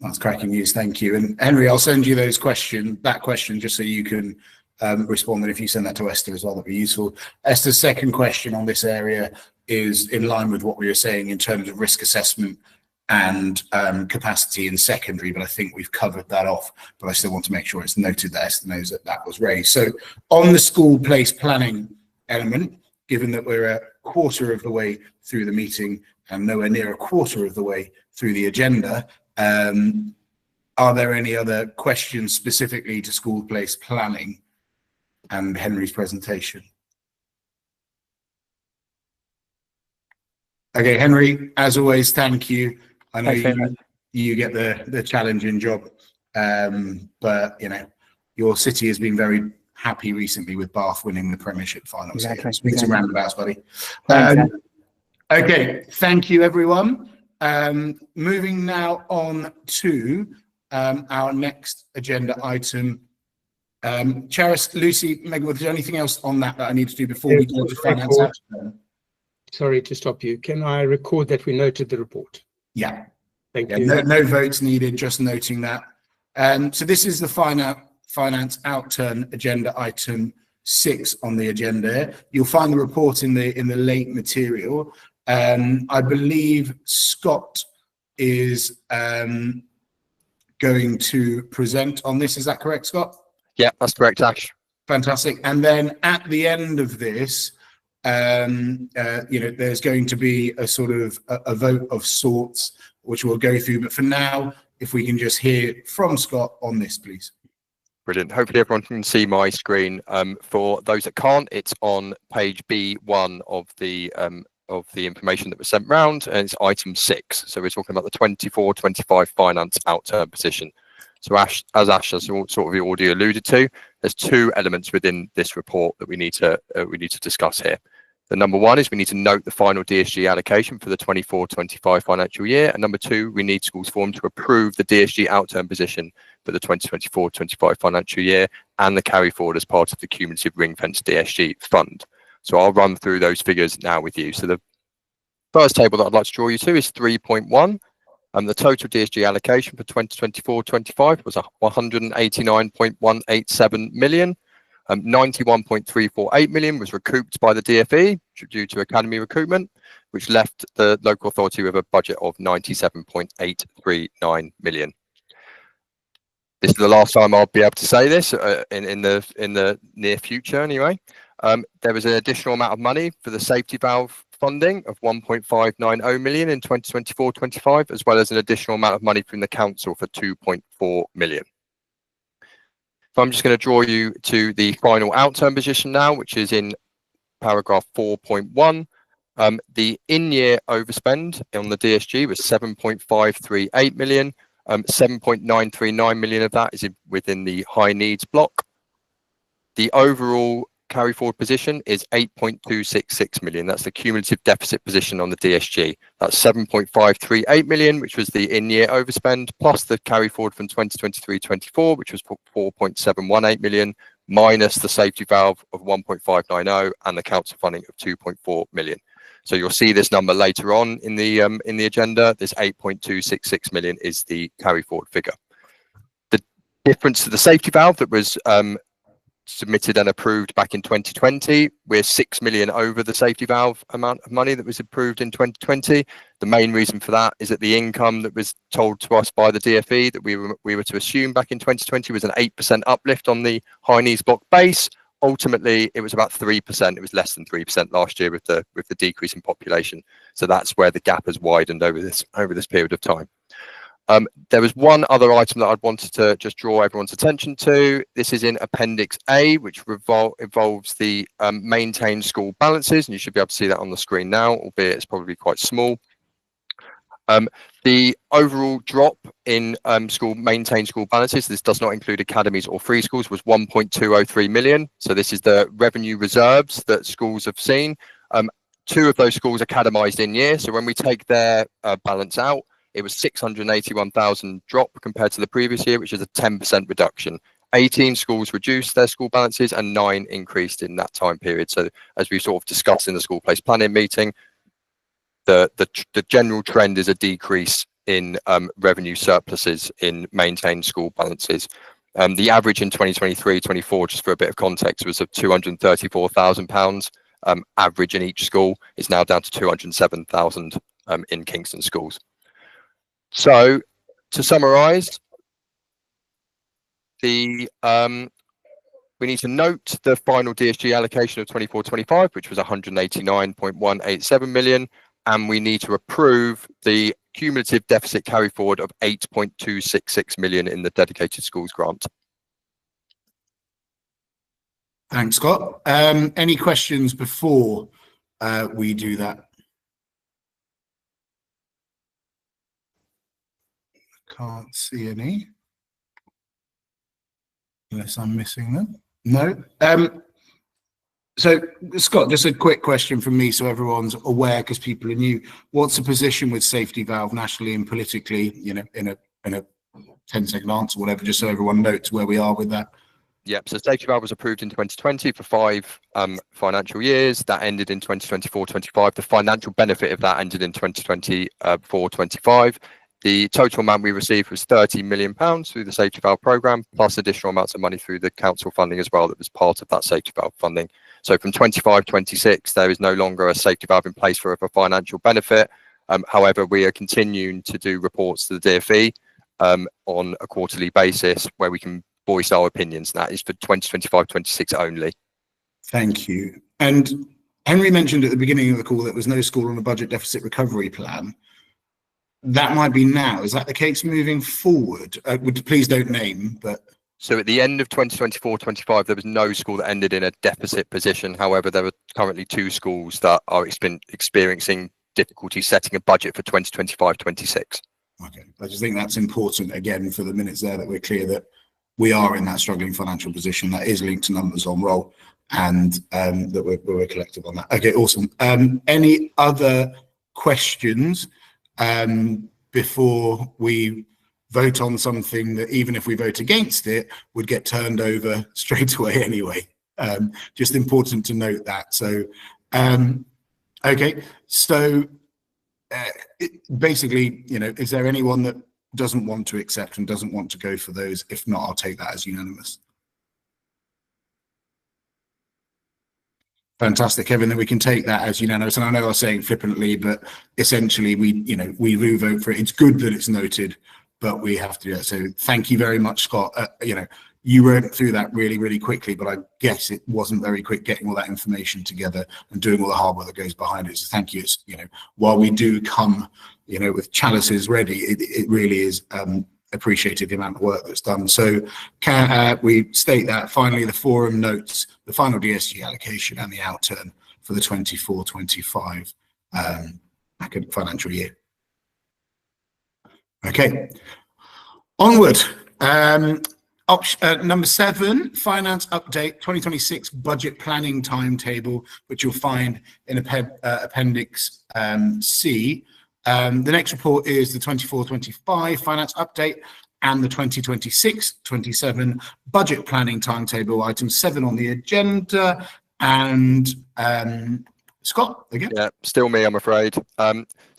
That's cracking news. Thank you. And Henry, I'll send you that question, just so you can respond. And if you send that to Esther as well, that'd be useful. Esther's second question on this area is in line with what we were saying in terms of risk assessment and capacity in secondary, but I think we've covered that off, but I still want to make sure it's noted that Esther knows that that was raised. So on the school place planning element, given that we're a quarter of the way through the meeting and nowhere near a quarter of the way through the agenda, are there any other questions specifically to school place planning and Henry's presentation? Okay, Henry, as always, thank you. I know you get the challenging job, but you know your city has been very happy recently with Bath winning the Premiership final. Exactly. So speak to roundabouts, buddy. Okay, thank you, everyone. Moving now on to our next agenda item. Charis, Lucy, Megan, is there anything else on that I need to do before we go to finance action? Sorry to stop you. Can I record that we noted the report? Yeah. Thank you. No votes needed, just noting that. So this is the finance outturn agenda item 6 on the agenda. You'll find the report in the late material. I believe Scott is going to present on this. Is that correct, Scott? Yeah, that's correct, Ash. Fantastic. And then at the end of this, there's going to be a sort of a vote of sorts, which we'll go through. But for now, if we can just hear from Scott on this, please. Brilliant. Hopefully everyone can see my screen. For those that can't, it's on page B1 of the information that was sent round, and it's item 6. So we're talking about the 24-25 finance outturn position. So Ash has sort of already alluded to, there's 2 elements within this report that we need to discuss here. The number 1 is we need to note the final DSG allocation for the 24-25 financial year, and number 2, we need Schools Forum to approve the DSG outturn position for the 2024-25 financial year and the carry forward as part of the cumulative ring fence DSG fund. So I'll run through those figures now with you. So the first table that I'd like to draw you to is 3.1. The total DSG allocation for 2024-25 was 189.187 million. 91.348 million was recouped by the DFE due to academy recruitment, which left the local authority with a budget of 97.839 million. This is the last time I'll be able to say this in the near future anyway. There was an additional amount of money for the safety valve funding of 1.590 million in 2024-25, as well as an additional amount of money from the council for 2.4 million. So I'm just going to draw you to the final outturn position now, which is in paragraph 4.1. The in-year overspend on the DSG was 7.538 million. 7.939 million of that is within the high needs block. The overall carry forward position is 8.266 million. That's the cumulative deficit position on the DSG. That's 7.538 million, which was the in-year overspend, plus the carry forward from 2023-24, which was 4.718 million, minus the safety valve of 1.590 and the council funding of 2.4 million. So you'll see this number later on in the agenda. This 8.266 million is the carry forward figure. The difference to the safety valve that was submitted and approved back in 2020, we're 6 million over the safety valve amount of money that was approved in 2020. The main reason for that is that the income that was told to us by the DFE that we were to assume back in 2020 was an 8% uplift on the high needs block base. Ultimately, it was about 3%. It was less than 3% last year with the decrease in population. So that's where the gap has widened over this period of time. There was one other item that I'd wanted to just draw everyone's attention to. This is in Appendix A, which involves the maintained school balances, and you should be able to see that on the screen now, albeit it's probably quite small. The overall drop in maintained school balances, this does not include academies or free schools, was 1.203 million. So this is the revenue reserves that schools have seen. 2 of those schools academised in year. So when we take their balance out, it was 681,000 drop compared to the previous year, which is a 10% reduction. 18 schools reduced their school balances and 9 increased in that time period. So as we sort of discussed in the school place planning meeting, the general trend is a decrease in revenue surpluses in maintained school balances. The average in 2023-24, just for a bit of context, was of £234,000 average in each school. It's now down to 207,000 in Kingston schools. So to summarise, we need to note the final DSG allocation of 24-25, which was 189.187 million, and we need to approve the cumulative deficit carry forward of 8.266 million in the dedicated schools grant. Thanks, Scott. Any questions before we do that? Can't see any, unless I'm missing them. No. So, Scott, just a quick question from me so everyone's aware, because people are new. What's the position with safety valve nationally and politically, you know, in a 10-second answer, whatever, just so everyone notes where we are with that? Yep, so safety valve was approved in 2020 for 5 financial years. That ended in 2024-25. The financial benefit of that ended in 2024-25. The total amount we received was £30 million through the safety valve programme, plus additional amounts of money through the council funding as well that was part of that safety valve funding. So from 25-26, there is no longer a safety valve in place for a financial benefit. However, we are continuing to do reports to the DfE on a quarterly basis where we can voice our opinions. That is for 2025-26 only. Thank you. And Henry mentioned at the beginning of the call that there was no school on a budget deficit recovery plan. That might be now. Is that the case moving forward? Please don't name, but... So at the end of 2024-25, there was no school that ended in a deficit position. However, there are currently 2 schools that are experiencing difficulty setting a budget for 2025-26. Okay, I just think that's important, again, for the minutes there, that we're clear that we are in that struggling financial position that is linked to numbers on roll, and that we're collective on that. Okay, awesome. Any other questions before we vote on something that, even if we vote against it, would get turned over straight away anyway? Just important to note that. So, okay, so basically, you know, is there anyone that doesn't want to accept and doesn't want to go for those? If not, I'll take that as unanimous. Fantastic, Kevin. Then we can take that as unanimous. And I know I was saying flippantly, but essentially we do vote for it. It's good that it's noted, but we have to do that. So thank you very much, Scott. You know, you went through that really, really quickly, but I guess it wasn't very quick getting all that information together and doing all the hard work that goes behind it. So thank you. It's, you know, while we do come, you know, with chalices ready, it really is appreciated the amount of work that's done. So can we state that finally the forum notes the final DSG allocation and the outturn for the 24-25 financial year. Okay, onward. Number 7, finance update 2026 budget planning timetable, which you'll find in Appendix C. The next report is the 24-25 finance update and the 2026-27 budget planning timetable, item 7 on the agenda. And Scott, again. Yeah, still me, I'm afraid.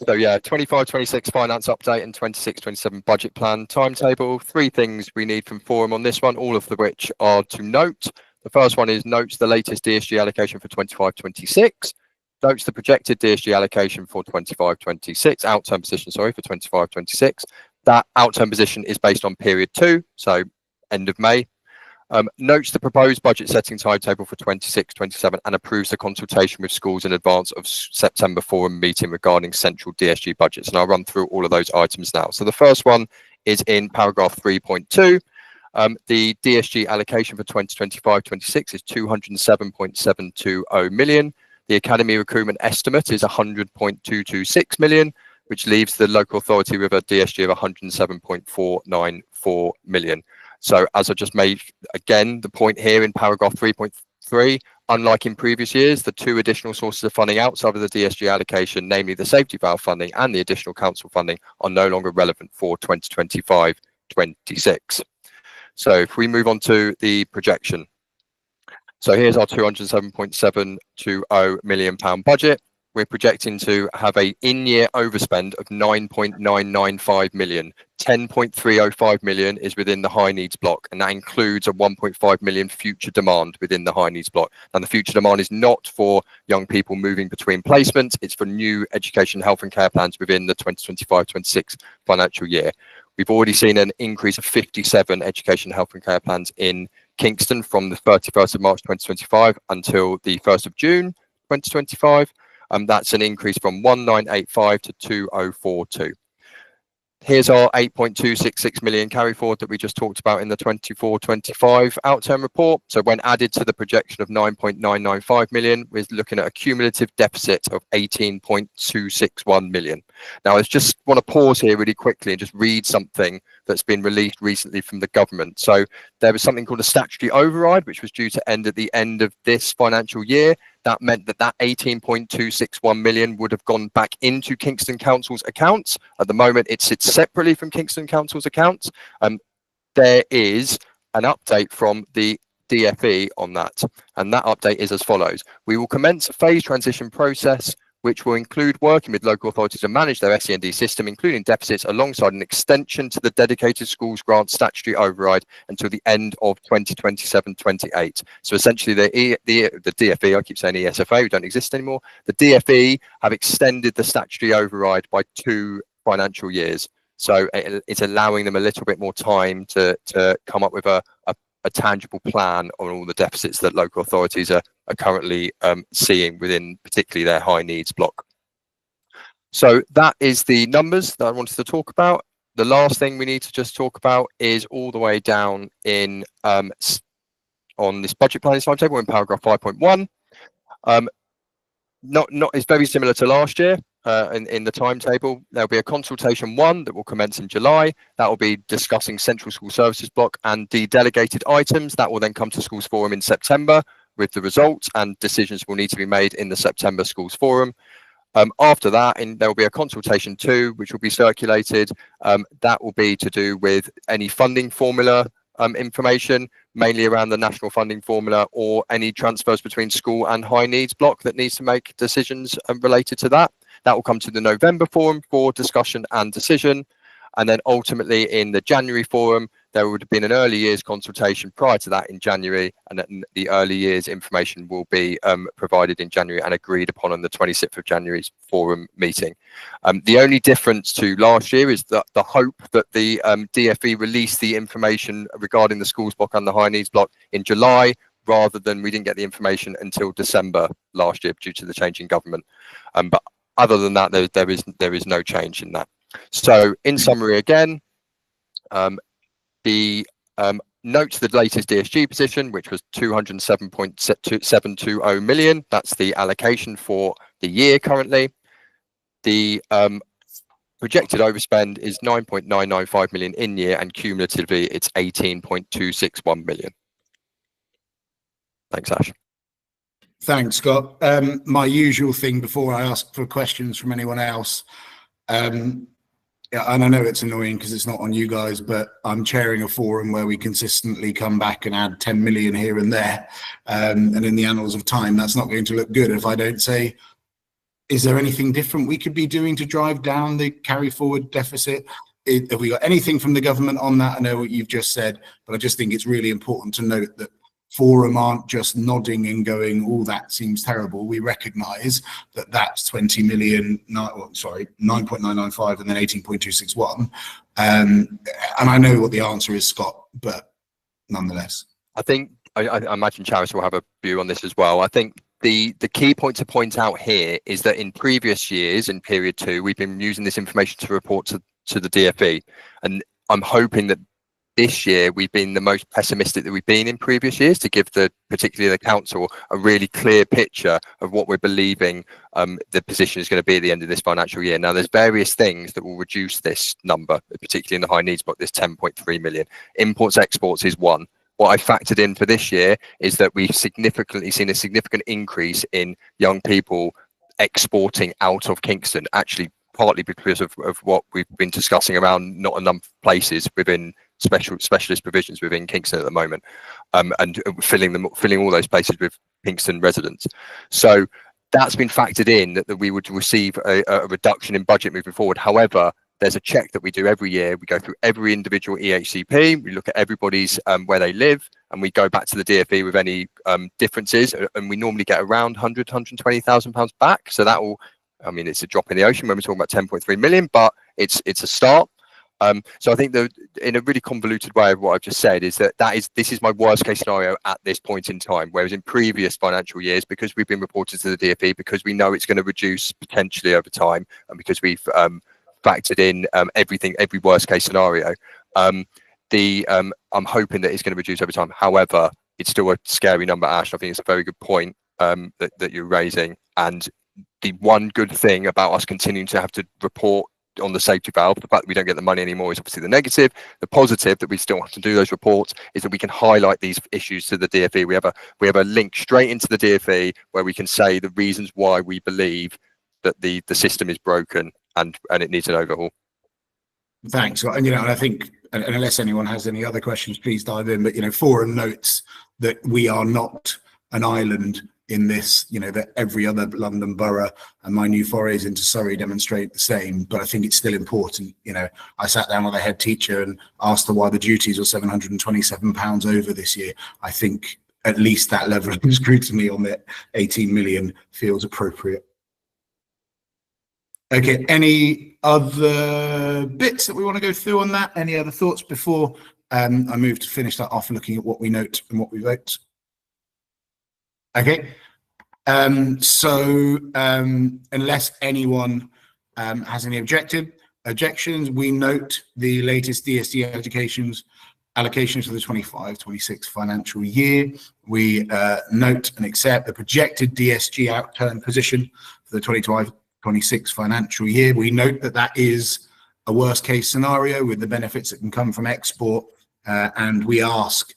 So yeah, 25-26 finance update and 26-27 budget plan timetable. 3 things we need from forum on this one, all of which are to note. The first one is notes the latest DSG allocation for 25-26. Notes the projected DSG allocation for 25-26, outturn position, sorry, for 25-26. That outturn position is based on period 2, so end of May. Notes the proposed budget setting timetable for 26-27 and approves the consultation with schools in advance of September forum meeting regarding central DSG budgets. And I'll run through all of those items now. So the first one is in paragraph 3.2. The DSG allocation for 2025-26 is 207.720 million. The academy recruitment estimate is 100.226 million, which leaves the local authority with a DSG of 107.494 million. So as I just made, again, the point here in paragraph 3.3, unlike in previous years, the two additional sources of funding outside of the DSG allocation, namely the safety valve funding and the additional council funding, are no longer relevant for 2025-26. So if we move on to the projection. So here's our £207.720 million budget. We're projecting to have a in-year overspend of 9.995 million. 10.305 million is within the high needs block, and that includes a 1.5 million future demand within the high needs block. And the future demand is not for young people moving between placements, it's for new education, health and care plans within the 2025-26 financial year. We've already seen an increase of 57 education, health and care plans in Kingston from the 31st of March 2025 until the 1st of June 2025. That's an increase from 1985 to 2042. Here's our 8.266 million carry forward that we just talked about in the 24-25 outturn report. So when added to the projection of 9.995 million, we're looking at a cumulative deficit of 18.261 million. Now, I just want to pause here really quickly and just read something that's been released recently from the government. So there was something called a statutory override, which was due to end at the end of this financial year. That meant that 18.261 million would have gone back into Kingston Council's accounts. At the moment, it sits separately from Kingston Council's accounts. There is an update from the DFE on that, and that update is as follows. We will commence a phase transition process which will include working with local authorities to manage their SEND system, including deficits, alongside an extension to the dedicated schools grant statutory override until the end of 2027-28. So essentially, the DFE, I keep saying ESFA, who don't exist anymore, the DFE have extended the statutory override by 2 financial years. So it's allowing them a little bit more time to come up with a tangible plan on all the deficits that local authorities are currently seeing within particularly their high needs block. So that is the numbers that I wanted to talk about. The last thing we need to just talk about is all the way down in on this budget planning timetable in paragraph 5.1. It's very similar to last year. In the timetable, there'll be a consultation 1 that will commence in July. That will be discussing central school services block and the delegated items. That will then come to schools forum in September with the results, and decisions will need to be made in the September schools forum. After that, there will be a consultation 2 which will be circulated. That will be to do with any funding formula information, mainly around the national funding formula, or any transfers between school and high needs block that needs to make decisions related to that. That will come to the November forum for discussion and decision. And then ultimately in the January forum, there would have been an early years consultation prior to that in January, and the early years information will be provided in January and agreed upon on the 26th of January's forum meeting. The only difference to last year is that the hope that the DFE release the information regarding the schools block and the high needs block in July, rather than we didn't get the information until December last year due to the change in government. But other than that, there is no change in that. So in summary again, the note to the latest DSG position, which was 207.720 million. That's the allocation for the year currently. The projected overspend is 9.995 million in year, and cumulatively it's 18.261 million. Thanks, Ash. Thanks, Scott. My usual thing before I ask for questions from anyone else, yeah, and I know it's annoying because it's not on you guys, but I'm chairing a forum where we consistently come back and add 10 million here and there. And in the annals of time, that's not going to look good if I don't say, is there anything different we could be doing to drive down the carry forward deficit? Have we got anything from the government on that? I know what you've just said, but I just think it's really important to note that forum aren't just nodding and going, oh, that seems terrible. We recognise that that's 20 million, 9.995 and then 18.261. And I know what the answer is, Scott, but nonetheless. I think I imagine Charis will have a view on this as well. I think the key point to point out here is that in previous years, in period 2, we've been using this information to report to the DfE, and I'm hoping that this year we've been the most pessimistic that we've been in previous years, to give particularly the council a really clear picture of what we're believing the position is going to be at the end of this financial year. Now, there's various things that will reduce this number, particularly in the high needs block, this 10.3 million. Imports exports is one. What I factored in for this year is that we've seen a significant increase in young people exporting out of Kingston, actually partly because of what we've been discussing around not enough places within specialist provisions within Kingston at the moment, and filling all those places with Kingston residents. So that's been factored in, that we would receive a reduction in budget moving forward. However, there's a check that we do every year. We go through every individual EHCP, we look at everybody's where they live, and we go back to the DfE with any differences, and we normally get around 120,000 pounds back. So that will, I mean, it's a drop in the ocean when we're talking about 10.3 million, but it's a start. So I think that in a really convoluted way of what I've just said is this is my worst case scenario at this point in time, whereas in previous financial years, because we've been reported to the DfE, because we know it's going to reduce potentially over time, and because we've factored in every worst case scenario, I'm hoping that it's going to reduce over time. However, it's still a scary number, Ash. I think it's a very good point that you're raising, and the one good thing about us continuing to have to report on the safety valve, the fact that we don't get the money anymore, is obviously the negative. The positive, that we still have to do those reports, is that we can highlight these issues to the DfE. We have a link straight into the DfE where we can say the reasons why we believe that the system is broken and it needs an overhaul. Thanks. And and I think, and unless anyone has any other questions, please dive in. But Forum notes that we are not an island in this, that every other London borough and my new forays into Surrey demonstrate the same. But I think it's still important. I sat down with a head teacher and asked her why the duties were £727 over this year. I think at least that level of scrutiny on the 18 million feels appropriate. Okay, any other bits that we want to go through on that? Any other thoughts before I move to finish that off, looking at what we note and what we vote? Okay, so unless anyone has any objections, we note the latest DSD allocations for the 25-26 financial year. We note and accept the projected DSG outturn position for the 25-26 financial year. We note that is a worst case scenario with the benefits that can come from export, and we ask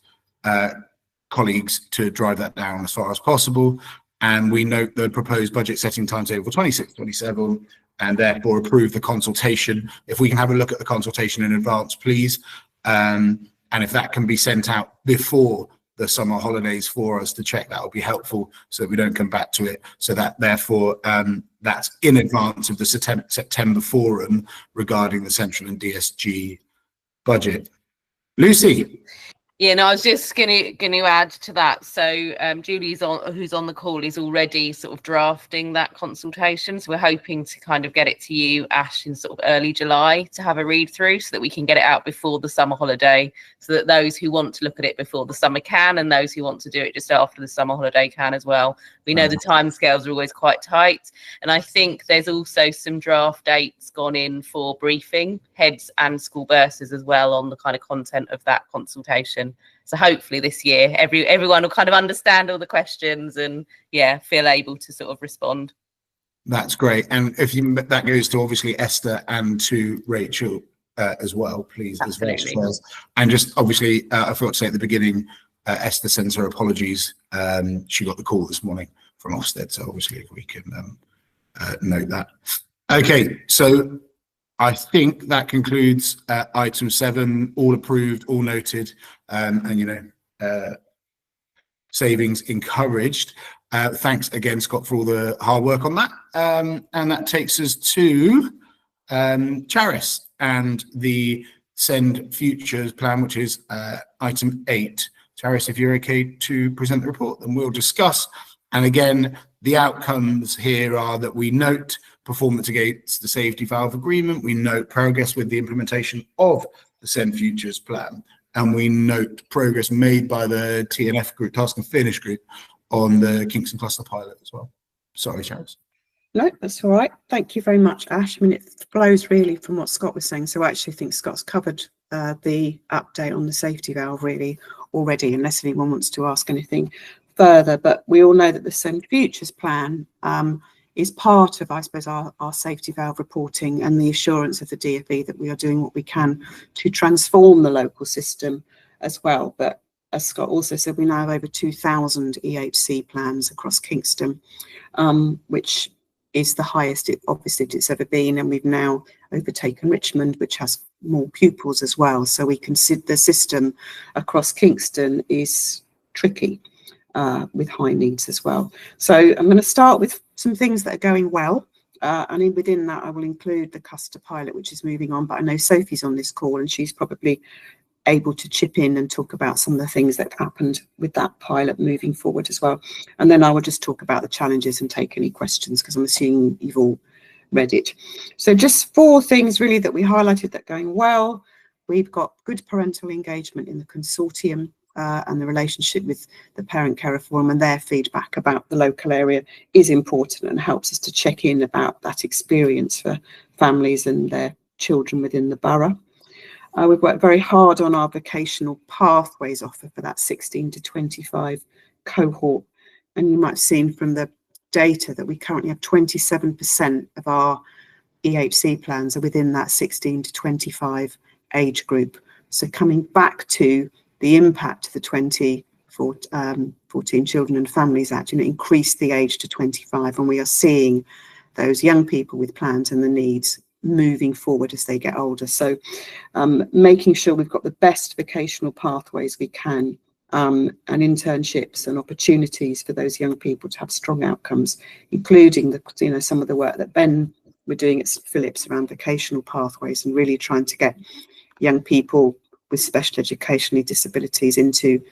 colleagues to drive that down as far as possible. And we note the proposed budget setting timetable for 26-27, and therefore approve the consultation. If we can have a look at the consultation in advance, please, and if that can be sent out before the summer holidays for us to check, that will be helpful, so that we don't come back to it. So that therefore that's in advance of the September forum regarding the central and DSG budget. Lucy. Yeah, no, I was just going to add to that. So Julie's who's on the call, is already sort of drafting that consultation. So we're hoping to kind of get it to you, Ash, in sort of early July to have a read through, so that we can get it out before the summer holiday, so that those who want to look at it before the summer can, and those who want to do it just after the summer holiday can as well. We know the timescales are always quite tight. And I think there's also some draft dates gone in for briefing heads and school bursars as well on the kind of content of that consultation. So hopefully this year, everyone will kind of understand all the questions and feel able to sort of respond. That's great. And that goes to obviously Esther and to Rachel as well, please. Absolutely. As well. And just obviously, I forgot to say at the beginning, Esther sends her apologies. She got the call this morning from Ofsted, so obviously if we can note that. Okay, so I think that concludes item 7, all approved, all noted, and savings encouraged. Thanks again, Scott, for all the hard work on that. And that takes us to Charis and the Send Futures plan, which is item 8. Charis, if you're okay to present the report, then we'll discuss. And again, the outcomes here are that we note performance against the safety valve agreement. We note progress with the implementation of the Send Futures plan. and we note progress made by the TNF group, Task and Finish group, on the Kingston cluster pilot as well. Sorry, Charles. No, that's all right. Thank you very much, Ash. I mean, it flows really from what Scott was saying. So I actually think Scott's covered the update on the safety valve really already, unless anyone wants to ask anything further. But we all know that the Send Futures plan is part of, I suppose, our safety valve reporting and the assurance of the DfE that we are doing what we can to transform the local system as well. But as Scott also said, we now have over 2,000 EHC plans across Kingston, which is the highest it's ever been, and we've now overtaken Richmond, which has more pupils as well. So we consider the system across Kingston is tricky with high needs as well. So I'm going to start with some things that are going well, and within that I will include the Custer pilot, which is moving on, but I know Sophie's on this call and she's probably able to chip in and talk about some of the things that happened with that pilot moving forward as well. And then I will just talk about the challenges and take any questions, because I'm assuming you've all read it. So just 4 things really that we highlighted that are going well. We've got good parental engagement in the consortium and the relationship with the Parent Carer Forum, and their feedback about the local area is important and helps us to check in about that experience for families and their children within the borough. We've worked very hard on our vocational pathways offer for that 16 to 25 cohort. And you might have seen from the data that we currently have 27% of our EHC plans are within that 16 to 25 age group. So coming back to the impact of the 14 Children and Families Act, it increased the age to 25, and we are seeing those young people with plans and the needs moving forward as they get older. So making sure we've got the best vocational pathways we can, and internships and opportunities for those young people to have strong outcomes, including the some of the work that Ben were doing at Phillips around vocational pathways and really trying to get young people with special educational disabilities into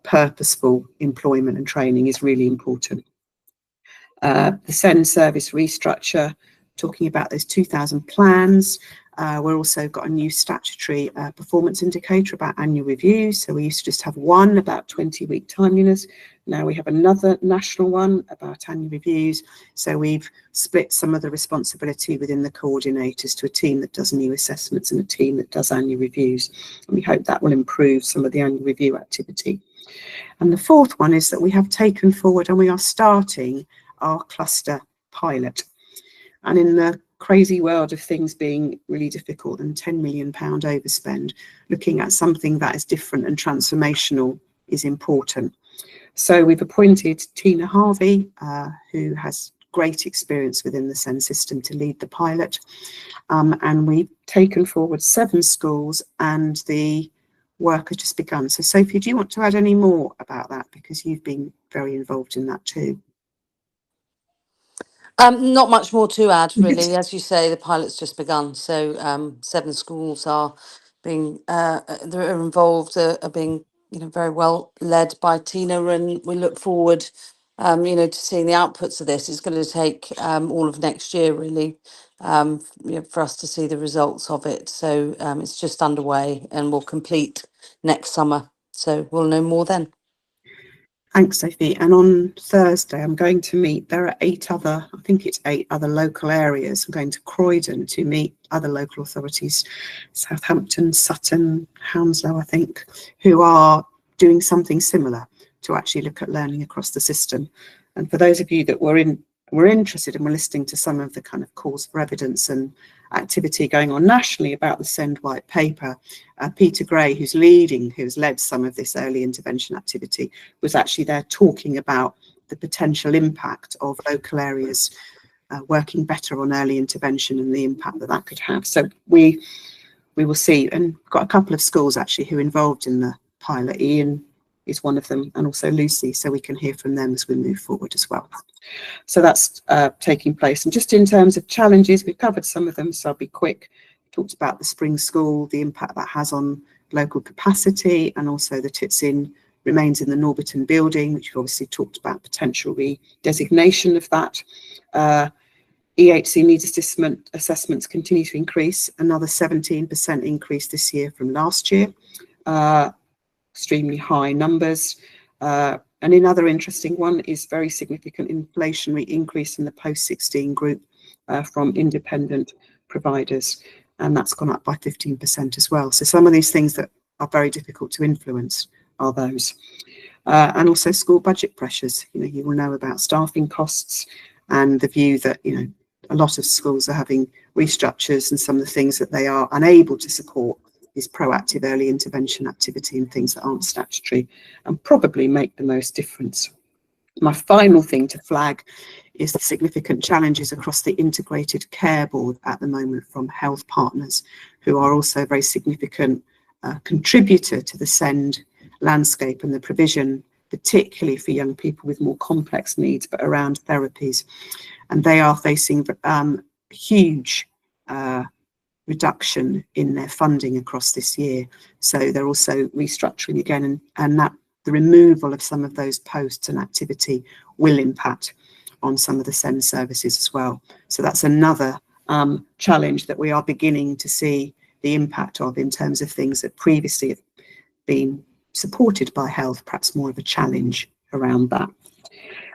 purposeful employment and training is really important. The Send service restructure, talking about those 2,000 plans. We're also got a new statutory performance indicator about annual reviews. So we used to just have one about 20-week timeliness. Now we have another national one about annual reviews. So we've split some of the responsibility within the coordinators to a team that does new assessments and a team that does annual reviews. And we hope that will improve some of the annual review activity. And the 4th one is that we have taken forward and we are starting our cluster pilot. And in the crazy world of things being really difficult and £10 million overspend, looking at something that is different and transformational is important. So we've appointed Tina Harvey, who has great experience within the Send system, to lead the pilot. And we've taken forward 7 schools and the work has just begun. So Sophie, do you want to add any more about that? Because you've been very involved in that too. Not much more to add, really. As you say, the pilot's just begun. So 7 schools are being that are involved, are being very well led by Tina, and we look forward, to seeing the outputs of this. It's going to take all of next year, really, for us to see the results of it. So it's just underway and will complete next summer. So we'll know more then. Thanks, Sophie. And on Thursday, I'm going to meet, there are 8 other, I think it's 8 other local areas. I'm going to Croydon to meet other local authorities, Southampton, Sutton, Hounslow, I think, who are doing something similar to actually look at learning across the system. And for those of you that were interested and were listening to some of the kind of calls for evidence and activity going on nationally about the Send White Paper, Peter Gray, who's led some of this early intervention activity, was actually there talking about the potential impact of local areas working better on early intervention and the impact that could have. So we will see, and we've got a couple of schools actually who are involved in the pilot. Ian is one of them, and also Lucy, so we can hear from them as we move forward as well. So that's taking place. And just in terms of challenges, we've covered some of them, so I'll be quick. Talked about the spring school, the impact that has on local capacity, and also that it's remains in the Norbiton building, which we've obviously talked about potential redesignation of that. EHC needs assessments continue to increase, another 17% increase this year from last year. extremely high numbers. And another interesting one is very significant inflationary increase in the post-16 group from independent providers, and that's gone up by 15% as well. So some of these things that are very difficult to influence are those. And also school budget pressures. You will know about staffing costs and the view that, a lot of schools are having restructures, and some of the things that they are unable to support is proactive early intervention activity and things that aren't statutory and probably make the most difference. My final thing to flag is the significant challenges across the integrated care board at the moment from health partners, who are also a very significant contributor to the SEND landscape and the provision, particularly for young people with more complex needs, but around therapies. And they are facing huge reduction in their funding across this year. So they're also restructuring again, and that the removal of some of those posts and activity will impact on some of the SEND services as well. So that's another challenge that we are beginning to see the impact of in terms of things that previously have been supported by health, perhaps more of a challenge around that.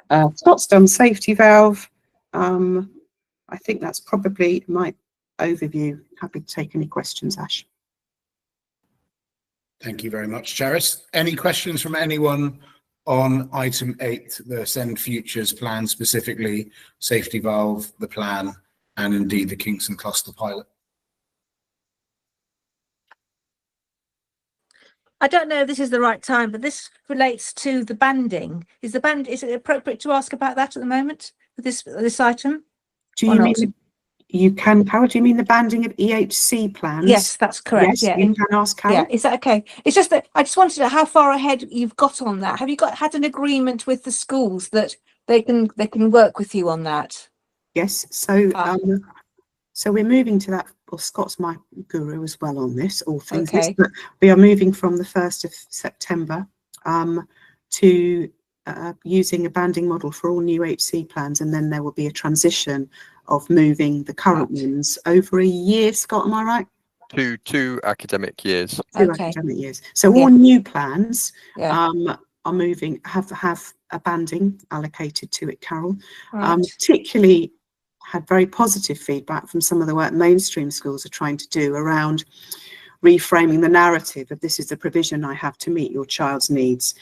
Scotstoun safety valve, I think that's probably my overview. Happy to take any questions, Ash. Thank you very much, Charis. Any questions from anyone on item 8, the SEND Futures plan, specifically safety valve, the plan, and indeed the Kingston cluster pilot? I don't know if this is the right time, but this relates to the banding. Is it appropriate to ask about that at the moment with this item? Do you mean you can, Carol? Do you mean the banding of EHC plans? Yes, that's correct. Yes, yeah, you can ask Carol. Yeah, is that okay? It's just that I just wanted to know how far ahead you've got on that. Have you had an agreement with the schools that they can work with you on that? Yes. So so we're moving to that. Well, Scott's my guru as well on this, all things. Okay. But we are moving from the 1st of September to using a banding model for all new HC plans, and then there will be a transition of moving the current ones over a year. Scott, am I right? Two academic years. Two academic years. So all new plans are moving, have a banding allocated to it, Carol. Particularly had very positive feedback from some of the work mainstream schools are trying to do around reframing the narrative of this is the provision I have to meet your child's needs,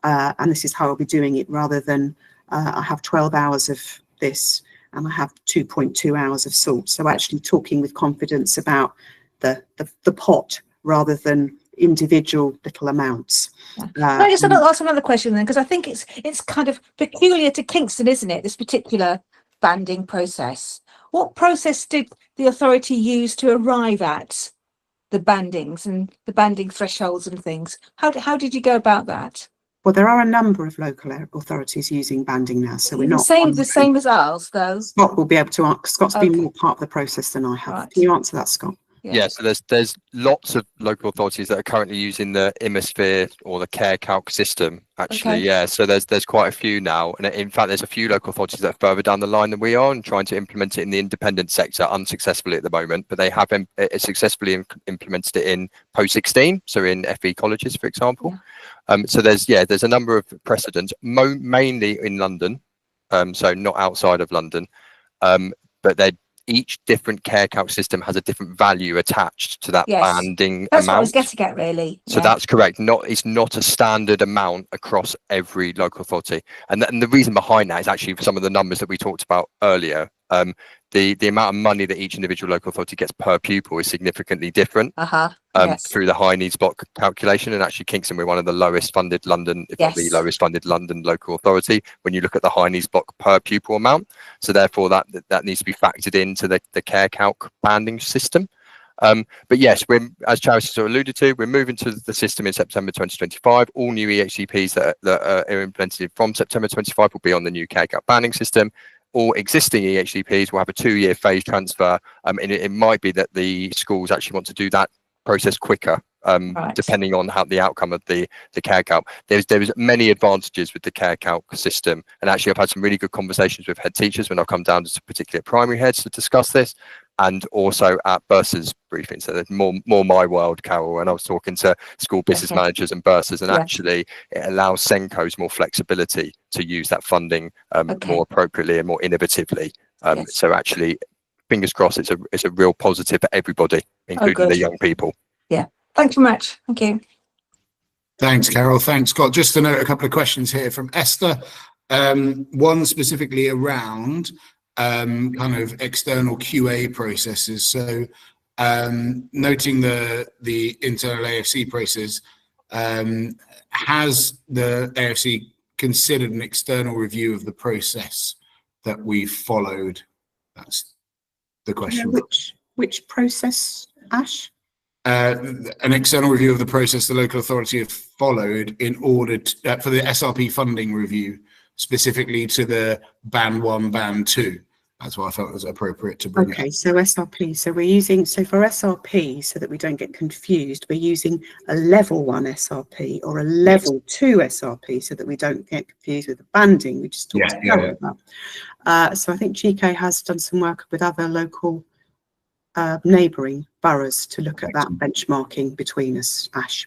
and this is how I'll be doing it, rather than I have 12 hours of this and I have 2.2 hours of salt. So actually talking with confidence about the pot rather than individual little amounts. Can I just ask another question then, because I think it's kind of peculiar to Kingston, isn't it, this particular banding process? What process did the authority use to arrive at the bandings and the banding thresholds and things? How did you go about that? Well, there are a number of local authorities using banding now, so we're not the same as ours, though. Scott will be able to answer. Scott's been more part of the process than I have. Right. Can you answer that, Scott? Yeah, so there's lots of local authorities that are currently using the Imosphere or the Care Calc system, actually. Okay. Yeah, so there's quite a few now, and in fact there's a few local authorities that are further down the line than we are and trying to implement it in the independent sector unsuccessfully at the moment, but they have successfully implemented it in post-16, so in FE colleges, for example. So there's a number of precedents, mainly in London, so not outside of London, but each different Care Calc system has a different value attached to that banding That's amount. what I was getting at, really. So that's correct. It's not a standard amount across every local authority. And the reason behind that is actually some of the numbers that we talked about earlier. The amount of money that each individual local authority gets per pupil is significantly different through the high needs block calculation. And actually Kingston, we're one of the lowest funded London, if not the lowest funded London local authority when you look at the high needs block per pupil amount. So therefore that needs to be factored into the Care Calc banding system. But yes, as Charis sort of alluded to, we're moving to the system in September 2025. All new EHCPs that are implemented from September 25 will be on the new Care Calc banding system. All existing EHCPs will have a 2-year phase transfer, and it might be that the schools actually want to do that process quicker, depending on how the outcome of the Care Calc. There's many advantages with the Care Calc system, and actually I've had some really good conversations with head teachers when I've come down to particular primary heads to discuss this. and also at bursars briefing. So there's more my world, Carol, and I was talking to school business managers and bursars, and actually it allows SENCOs more flexibility to use that funding more appropriately and more innovatively. So actually, fingers crossed, it's a real positive for everybody, including the young people. Yeah, thanks so much. Thank you. Thanks, Carol. Thanks, Scott. Just to note a couple of questions here from Esther. One specifically around kind of external QA processes. So noting the internal AFC process, has the AFC considered an external review of the process that we followed? That's the question. Which process, Ash? An external review of the process the local authority have followed in order to, for the SRP funding review, specifically to the Band 1, Band 2. That's why I felt it was appropriate to bring it. So SRP, so we're using, so for SRP, so that we don't get confused, we're using a level 1 SRP or a level 2 SRP so that we don't get confused with the banding we just talked about. So I think GK has done some work with other local neighbouring boroughs to look at that benchmarking between us, Ash.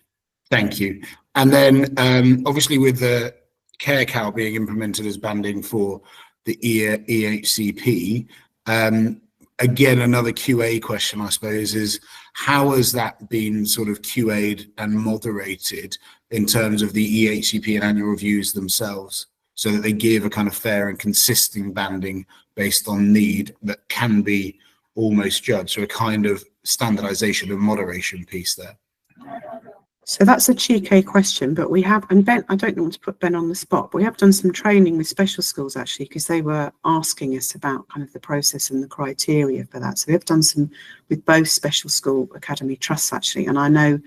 Thank you. And then obviously with the care cow being implemented as banding for the EHCP, again, another QA question, I suppose, is how has that been sort of QA'd and moderated in terms of the EHCP and annual reviews themselves, so that they give a kind of fair and consistent banding based on need that can be almost judged, so a kind of standardization and moderation piece there? So that's a GK question, but we have, and Ben, I don't want to put Ben on the spot, but we have done some training with special schools actually, because they were asking us about kind of the process and the criteria for that. So we have done some with both special school academy trusts actually, and I know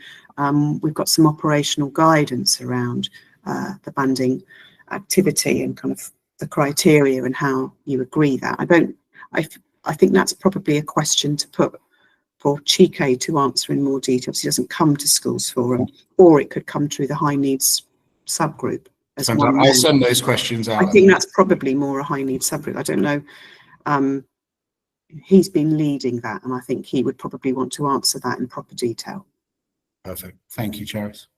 we've got some operational guidance around the banding activity and kind of the criteria and how you agree that. I think that's probably a question to put for Chike to answer in more detail. It doesn't come to Schools Forum, or it could come through the high needs subgroup. I'll send those questions out. I think that's probably more a high needs subgroup. I don't know. He's been leading that, and I think he would probably want to answer that in proper detail. Perfect. Thank you, Charis.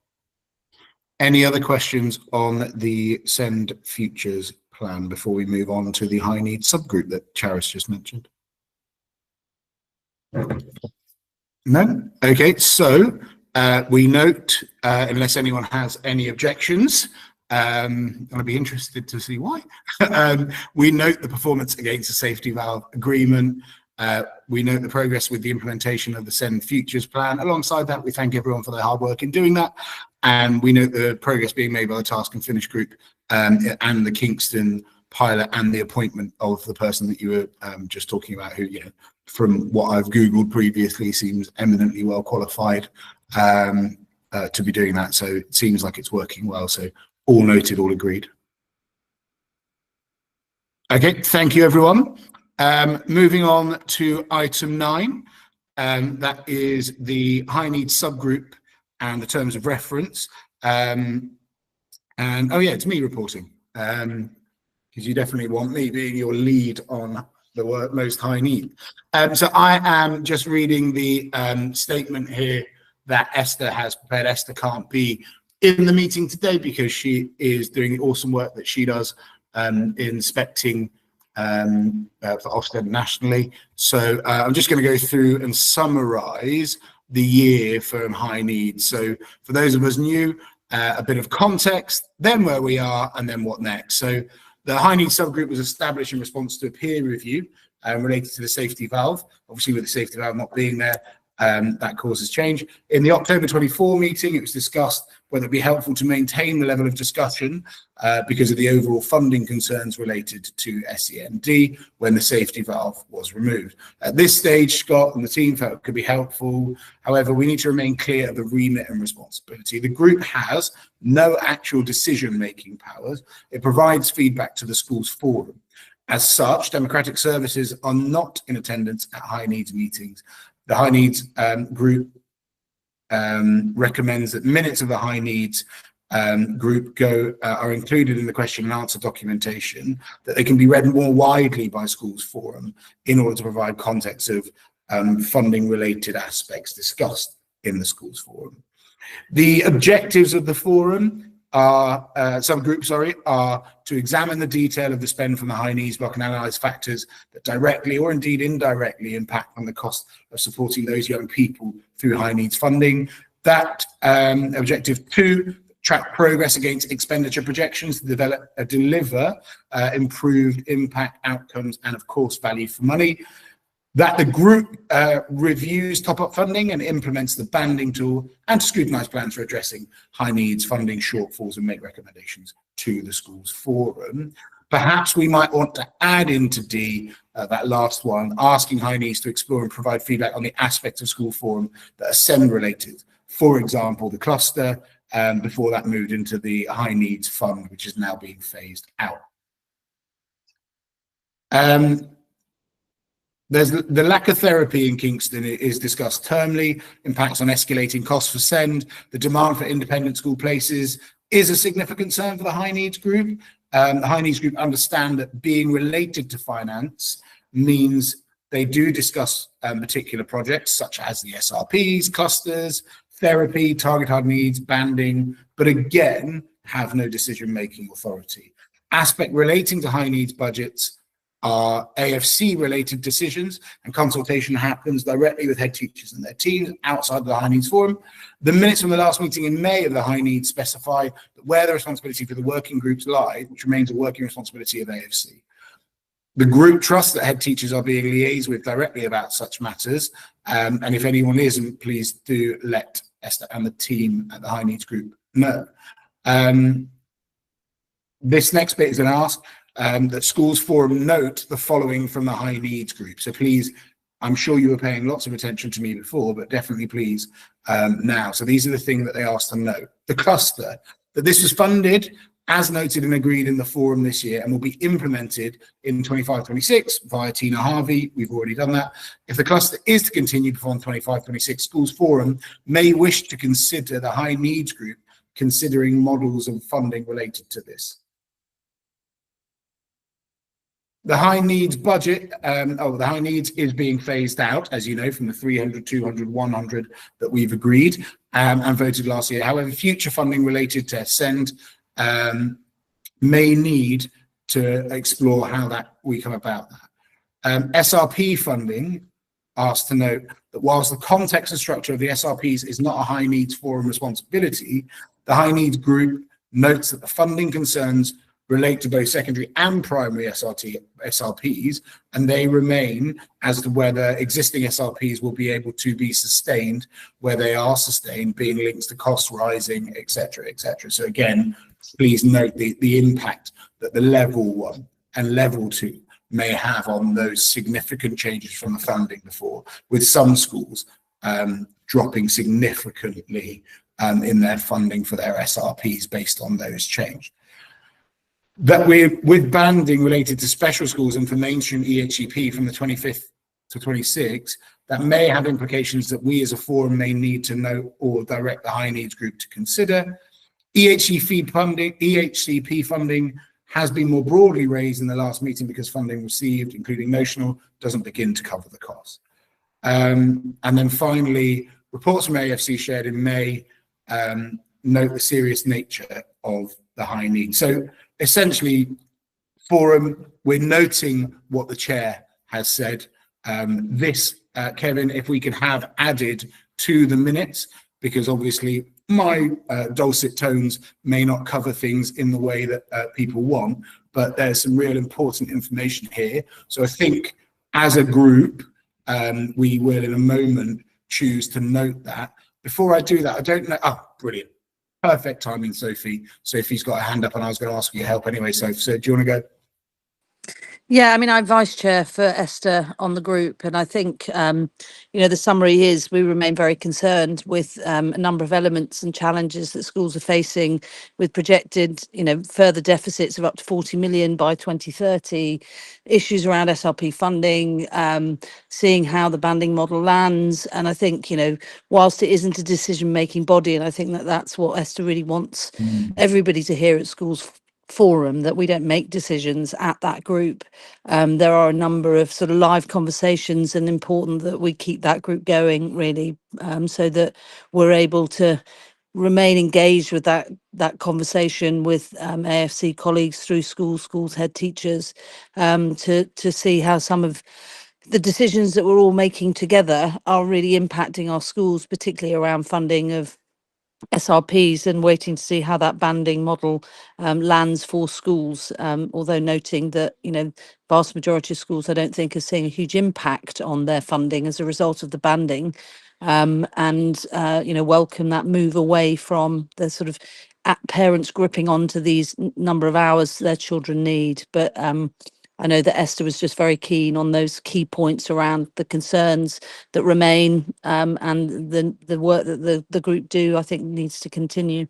Any other questions on the Send Futures plan before we move on to the high needs subgroup that Charis just mentioned? No? Okay, so we note, unless anyone has any objections, I'll be interested to see why. We note the performance against the safety valve agreement. We note the progress with the implementation of the Send Futures plan. Alongside that, we thank everyone for their hard work in doing that. And we note the progress being made by the Task and Finish group and the Kingston pilot, and the appointment of the person that you were just talking about, who, you know, from what I've Googled previously, seems eminently well qualified to be doing that. So it seems like it's working well. So all noted, all agreed. Okay, thank you, everyone. Moving on to item 9, that is the high needs subgroup and the terms of reference. And oh yeah, it's me reporting, because you definitely want me being your lead on the most high need. So I am just reading the statement here that Esther has prepared. Esther can't be in the meeting today because she is doing the awesome work that she does inspecting for Ofsted nationally. So I'm just going to go through and summarize the year for high needs. So for those of us new, a bit of context, then where we are, and then what next. So the high needs subgroup was established in response to a peer review related to the safety valve. Obviously, with the safety valve not being there, that causes change. In the October 24 meeting, it was discussed whether it'd be helpful to maintain the level of discussion because of the overall funding concerns related to SEND when the safety valve was removed. At this stage, Scott and the team felt it could be helpful. However, we need to remain clear of the remit and responsibility. The group has no actual decision-making powers. It provides feedback to the Schools Forum. As such, democratic services are not in attendance at high needs meetings. The high needs group recommends that minutes of the high needs group are included in the question and answer documentation, that they can be read more widely by Schools Forum in order to provide context of funding related aspects discussed in the schools forum. The objectives of the forum are, are to examine the detail of the spend from the high needs block and analyse factors that directly or indeed indirectly impact on the cost of supporting those young people through high needs funding. That objective 2, track progress against expenditure projections to deliver improved impact outcomes and of course value for money. That the group reviews top-up funding and implements the banding tool and to scrutinise plans for addressing high needs funding shortfalls and make recommendations to the schools forum. Perhaps we might want to add into D, that last one, asking high needs to explore and provide feedback on the aspects of school forum that are SEND related. For example, the cluster, before that moved into the high needs fund, which is now being phased out. There's the lack of therapy in Kingston is discussed termly, impacts on escalating costs for SEND. The demand for independent school places is a significant concern for the high needs group. The high needs group understand that being related to finance means they do discuss particular projects such as the SRPs, clusters, therapy, target hard needs, banding, but again, have no decision-making authority. Aspect relating to high needs budgets are AFC related decisions, and consultation happens directly with head teachers and their teams outside of the high needs forum. The minutes from the last meeting in May of the high needs specify that where the responsibility for the working groups lies, which remains a working responsibility of AFC. The group trusts that head teachers are being liaised with directly about such matters, and if anyone isn't, please do let Esther and the team at the high needs group know. This next bit is going to ask that schools forum note the following from the high needs group. So please, I'm sure you were paying lots of attention to me before, but definitely please now. So these are the things that they asked to note. The cluster, that this was funded as noted and agreed in the forum this year and will be implemented in 25-26 via Tina Harvey. We've already done that. If the cluster is to continue beyond 25-26, schools forum may wish to consider the high needs group considering models of funding related to this. The high needs budget, the high needs is being phased out, as you know, from the 300, 200, 100 that we've agreed and voted last year. However, future funding related to SEND may need to explore how that we come about that. SRP funding asked to note that whilst the context and structure of the SRPs is not a high needs forum responsibility, the high needs group notes that the funding concerns relate to both secondary and primary SRPs, and they remain as to whether existing SRPs will be able to be sustained, where they are sustained, being linked to cost rising, etc., etc. So again, please note the impact that the level 1 and level 2 may have on those significant changes from the funding before, with some schools dropping significantly in their funding for their SRPs based on those changes. That with banding related to special schools and for mainstream EHCP from the 25th to 26th, that may have implications that we as a forum may need to know or direct the high needs group to consider. EHCP funding has been more broadly raised in the last meeting because funding received, including notional, doesn't begin to cover the cost. And then finally, reports from AFC shared in May note the serious nature of the high need. So essentially, forum, we're noting what the chair has said. Kevin, if we could have added to the minutes, because obviously my dulcet tones may not cover things in the way that people want, but there's some real important information here. So I think as a group, we will in a moment choose to note that. Before I do that, I don't know. Oh, brilliant. Perfect timing, Sophie. Sophie's got a hand up and I was going to ask for your help anyway, Sophie. So do you want to go? Yeah, I mean, I'm vice chair for Esther on the group, and I think, the summary is we remain very concerned with a number of elements and challenges that schools are facing with projected, further deficits of up to 40 million by 2030, issues around SRP funding, seeing how the banding model lands. And I think, whilst it isn't a decision-making body, and I think that's what Esther really wants everybody to hear at schools forum, that we don't make decisions at that group. There are a number of sort of live conversations, and important that we keep that group going, really, so that we're able to remain engaged with that conversation with AFC colleagues through schools head teachers, to see how some of the decisions that we're all making together are really impacting our schools, particularly around funding of SRPs, and waiting to see how that banding model lands for schools, although noting that, vast majority of schools I don't think are seeing a huge impact on their funding as a result of the banding, and welcome that move away from the sort of parents gripping onto these number of hours their children need. But I know that Esther was just very keen on those key points around the concerns that remain, and the work that the group do, I think, needs to continue.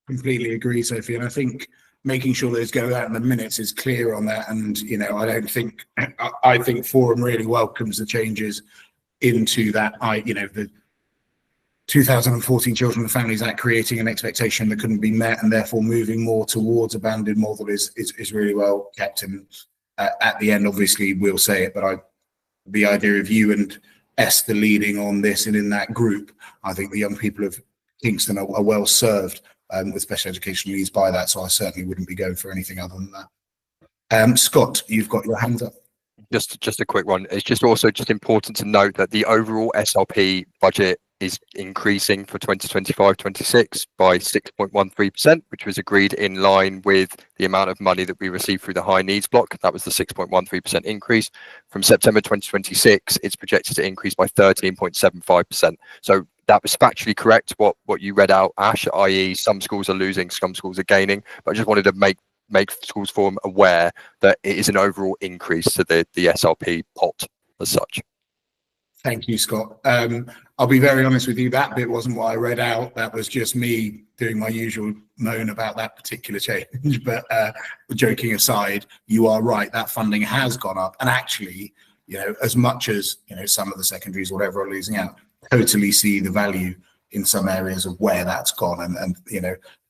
Completely agree, Sophie. And I think making sure those go out in the minutes is clear on that. And, I think Forum really welcomes the changes into that. The 2014 Children and Families Act creating an expectation that couldn't be met, and therefore moving more towards a banded model is really well kept. And at the end, obviously, we'll say it, but the idea of you and Esther leading on this and in that group, I think the young people of Kingston are well served with special educational needs by that. So I certainly wouldn't be going for anything other than that. Scott, you've got your hands up. Just a quick one. It's just important to note that the overall SRP budget is increasing for 2025-26 by 6.13%, which was agreed in line with the amount of money that we received through the high needs block. That was the 6.13% increase. From September 2026, it's projected to increase by 13.75%. So that was factually correct, what you read out, Ash, i.e. some schools are losing, some schools are gaining. But I just wanted to make Schools Forum aware that it is an overall increase to the SRP pot as such. Thank you, Scott. I'll be very honest with you, that bit wasn't what I read out. That was just me doing my usual moan about that particular change. But joking aside, you are right, that funding has gone up. And actually, as much as, some of the secondaries, whatever, are losing out, totally see the value in some areas of where that's gone. And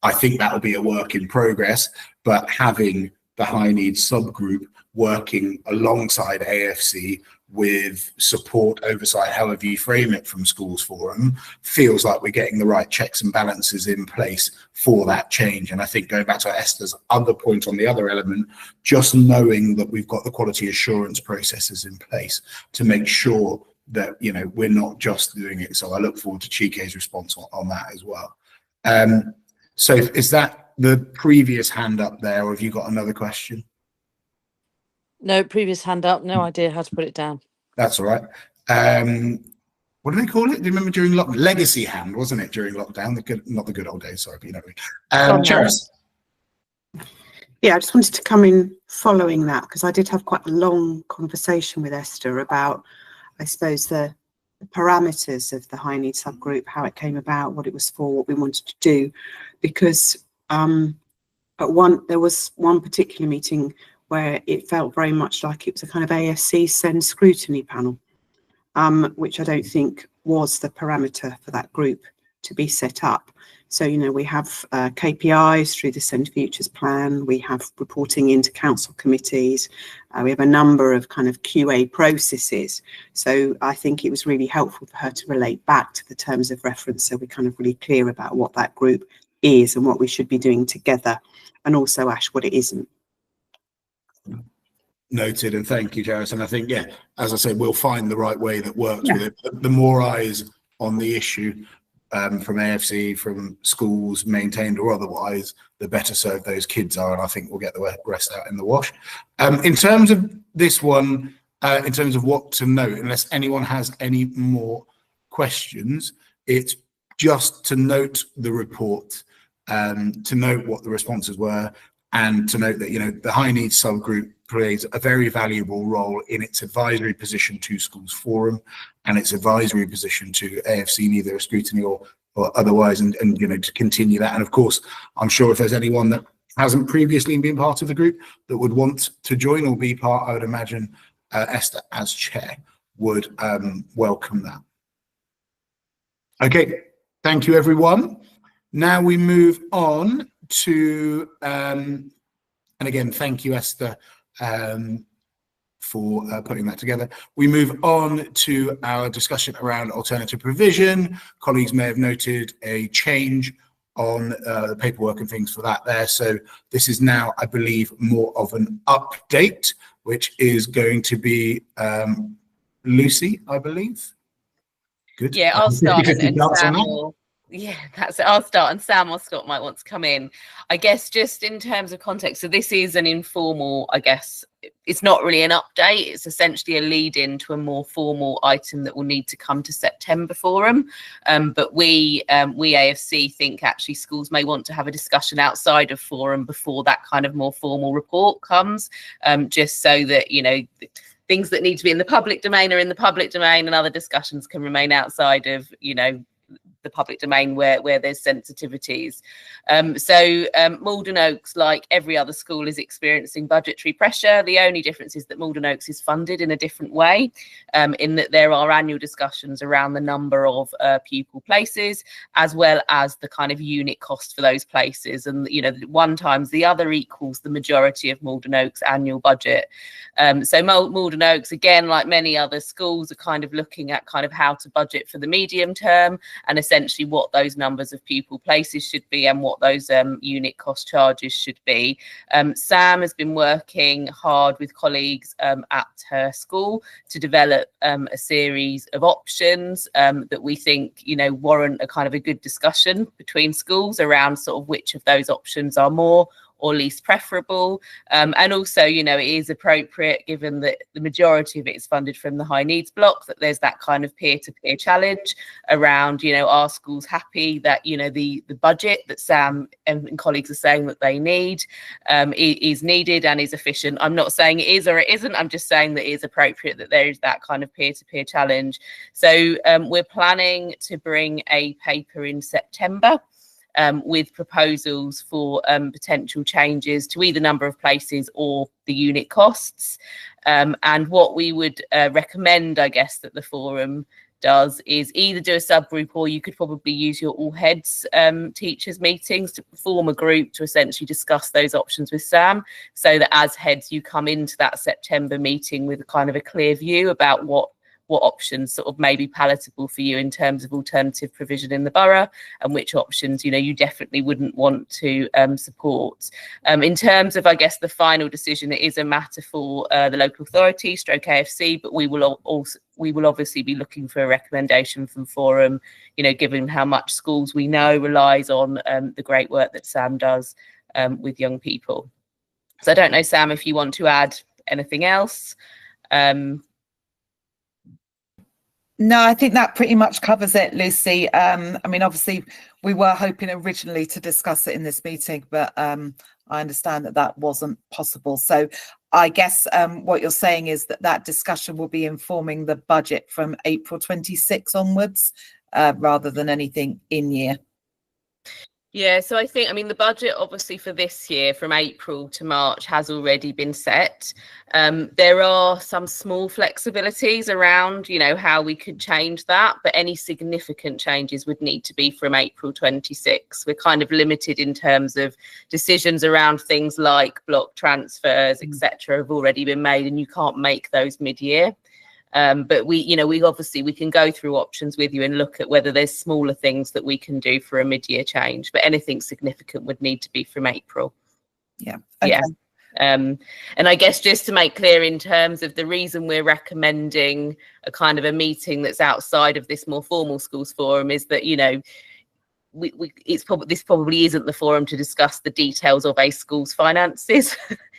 I think that'll be a work in progress, but having the high needs subgroup working alongside AFC with support, oversight, however you frame it, from Schools Forum, feels like we're getting the right checks and balances in place for that change. And I think, going back to Esther's other point on the other element, just knowing that we've got the quality assurance processes in place to make sure that we're not just doing it. So I look forward to Chike's response on that as well. So is that the previous hand up there, or have you got another question? No, previous hand up. No idea how to put it down. That's all right. What do they call it? Do you remember during lockdown? Legacy hand, wasn't it, during lockdown? Not the good old days, sorry, but you know what I mean. Charis. Yeah, I just wanted to come in following that, because I did have quite a long conversation with Esther about, I suppose, the parameters of the high needs subgroup, how it came about, what it was for, what we wanted to do, because there was one particular meeting where it felt very much like it was a kind of AFC send scrutiny panel, which I don't think was the parameter for that group to be set up. So, we have KPIs through the Send Futures plan, we have reporting into council committees, we have a number of kind of QA processes. So I think it was really helpful for her to relate back to the terms of reference, so we're kind of really clear about what that group is and what we should be doing together, and also, Ash, what it isn't. Noted, and thank you, Charis. And I think, as I said, we'll find the right way that works with it. The more eyes on the issue from AFC, from schools, maintained or otherwise, the better served those kids are, and I think we'll get the rest out in the wash. In terms of this one, in terms of what to note, unless anyone has any more questions, it's just to note the report, to note what the responses were, and to note that the high needs subgroup plays a very valuable role in its advisory position to Schools Forum and its advisory position to AFC, neither a scrutiny or otherwise, and to continue that. And of course, I'm sure if there's anyone that hasn't previously been part of the group that would want to join or be part, I would imagine Esther as chair would welcome that. Okay, thank you everyone. Now we move on to, and again, thank you, Esther, for putting that together. We move on to our discussion around alternative provision. Colleagues may have noted a change on the paperwork and things for that there. So this is now, I believe, more of an update, which is going to be Lucy, I believe. Good. Yeah, I'll start and chance Sam on that. will. Yeah, that's it. I'll start and Sam or Scott might want to come in. I guess just in terms of context, so this is an informal, I guess, it's not really an update. It's essentially a lead in to a more formal item that will need to come to September forum. But we AFC think actually schools may want to have a discussion outside of forum before that kind of more formal report comes, just so that, you know, things that need to be in the public domain are in the public domain and other discussions can remain outside of, you know, the public domain where there's sensitivities. Malden Oaks, like every other school, is experiencing budgetary pressure. The only difference is that Malden Oaks is funded in a different way, in that there are annual discussions around the number of pupil places, as well as the kind of unit cost for those places. And, you know, one times the other equals the majority of Malden Oaks' annual budget. So Malden Oaks, again, like many other schools, are kind of looking at kind of how to budget for the medium term and essentially what those numbers of pupil places should be and what those unit cost charges should be. Sam has been working hard with colleagues at her school to develop a series of options that we think, you know, warrant a kind of a good discussion between schools around sort of which of those options are more or least preferable. And also, you know, it is appropriate, given that the majority of it is funded from the high needs block, that there's that kind of peer-to-peer challenge around, you know, are schools happy that, you know, the budget that Sam and colleagues are saying that they need is needed and is efficient. I'm not saying it is or it isn't. I'm just saying that it is appropriate that there is that kind of peer-to-peer challenge. So we're planning to bring a paper in September with proposals for potential changes to either number of places or the unit costs. And what we would recommend, I guess, that the forum does is either do a subgroup, or you could probably use your all heads teachers meetings to form a group to essentially discuss those options with Sam, so that as heads you come into that September meeting with a kind of a clear view about what options sort of may be palatable for you in terms of alternative provision in the borough, and which options, you know, you definitely wouldn't want to support. In terms of, I guess, the final decision, it is a matter for the local authority, stroke AFC, but we will obviously be looking for a recommendation from forum, you know, given how much schools we know relies on the great work that Sam does with young people. So I don't know, Sam, if you want to add anything else. No, I think that pretty much covers it, Lucy. I mean, obviously, we were hoping originally to discuss it in this meeting, but I understand that that wasn't possible. So I guess what you're saying is that that discussion will be informing the budget from April 26 onwards, rather than anything in year. Yeah, so I think, I mean, the budget obviously for this year from April to March has already been set. There are some small flexibilities around, you know, how we could change that, but any significant changes would need to be from April 26. We're kind of limited in terms of decisions around things like block transfers, etc., have already been made, and you can't make those mid-year. But we obviously can go through options with you and look at whether there's smaller things that we can do for a mid-year change, but anything significant would need to be from April. Yeah. Okay. Yeah. And I guess just to make clear, in terms of the reason we're recommending a kind of a meeting that's outside of this more formal schools forum is that, you know, this probably isn't the forum to discuss the details of a school's finances.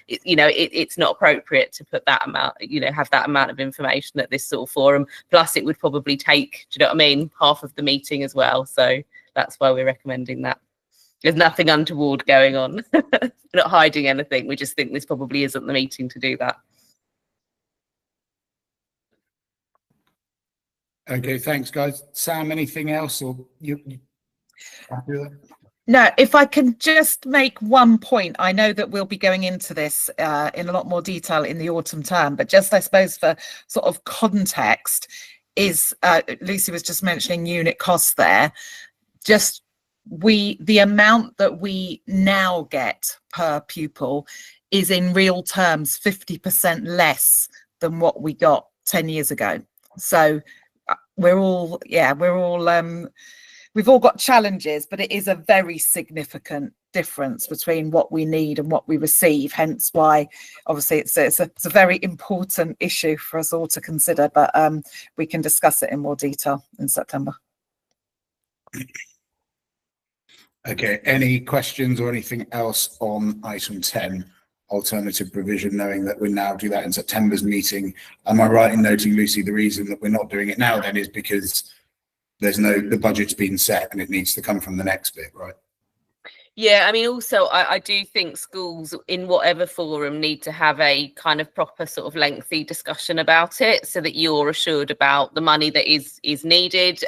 It's not appropriate to put that amount, you know, have that amount of information at this sort of forum. Plus, it would probably take, do you know what I mean, half of the meeting as well. So that's why we're recommending that. There's nothing untoward going on. We're not hiding anything. We just think this probably isn't the meeting to do that. Okay, thanks, guys. Sam, anything else, or you happy with that? No, if I can just make one point, I know that we'll be going into this in a lot more detail in the autumn term, but just, I suppose, for sort of context, is Lucy was just mentioning unit costs there. Just the amount that we now get per pupil is in real terms 50% less than what we got 10 years ago. So we've all got challenges, but it is a very significant difference between what we need and what we receive. Hence why, obviously, it's a very important issue for us all to consider. But we can discuss it in more detail in September. Okay. Any questions or anything else on item 10? Alternative provision, knowing that we now do that in September's meeting. Am I right in noting, Lucy, the reason that we're not doing it now then is because the budget's been set and it needs to come from the next bit, right? Yeah, I mean, also, I do think schools in whatever forum need to have a kind of proper sort of lengthy discussion about it, so that you're assured about the money that is needed,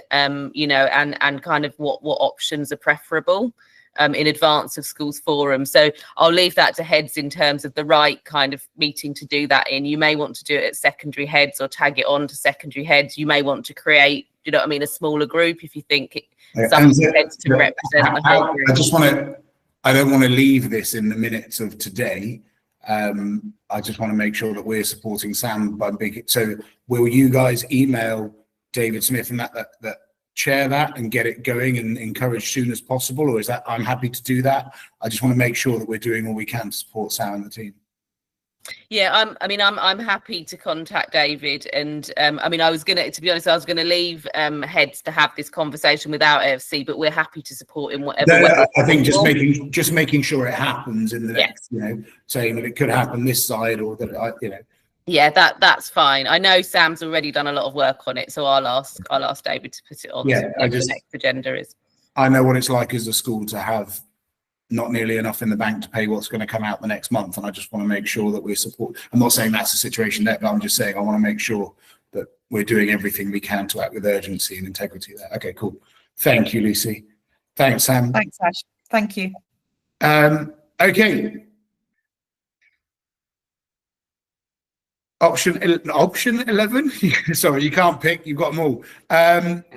you know, and kind of what options are preferable in advance of schools forum. So I'll leave that to heads in terms of the right kind of meeting to do that in. You may want to do it at secondary heads or tag it on to secondary heads. You may want to create, you know what I mean, a smaller group if you think some heads to represent the whole group. I don't want to leave this in the minutes of today. I just want to make sure that we're supporting Sam by so will you guys email David Smith and that chair that and get it going and encourage soon as possible, or is that I'm happy to do that? I just want to make sure that we're doing all we can to support Sam and the team. Yeah, I'm happy to contact David, and I mean, to be honest, I was gonna leave heads to have this conversation without AFC, but we're happy to support in whatever way. I think just making sure it happens in the next, you know, saying that it could happen this side or that you know. Yeah, that's fine. I know Sam's already done a lot of work on it, so I'll ask David to put it on. Yeah, the next agenda is. I know what it's like as a school to have not nearly enough in the bank to pay what's going to come out the next month, and I just want to make sure that we support. I'm not saying that's the situation there, but I'm just saying I want to make sure that we're doing everything we can to act with urgency and integrity there. Okay, cool. Thank you, Lucy. Thanks, Sam. Thanks, Ash. Thank you. Okay. Option 11. Sorry, you can't pick. You've got them all.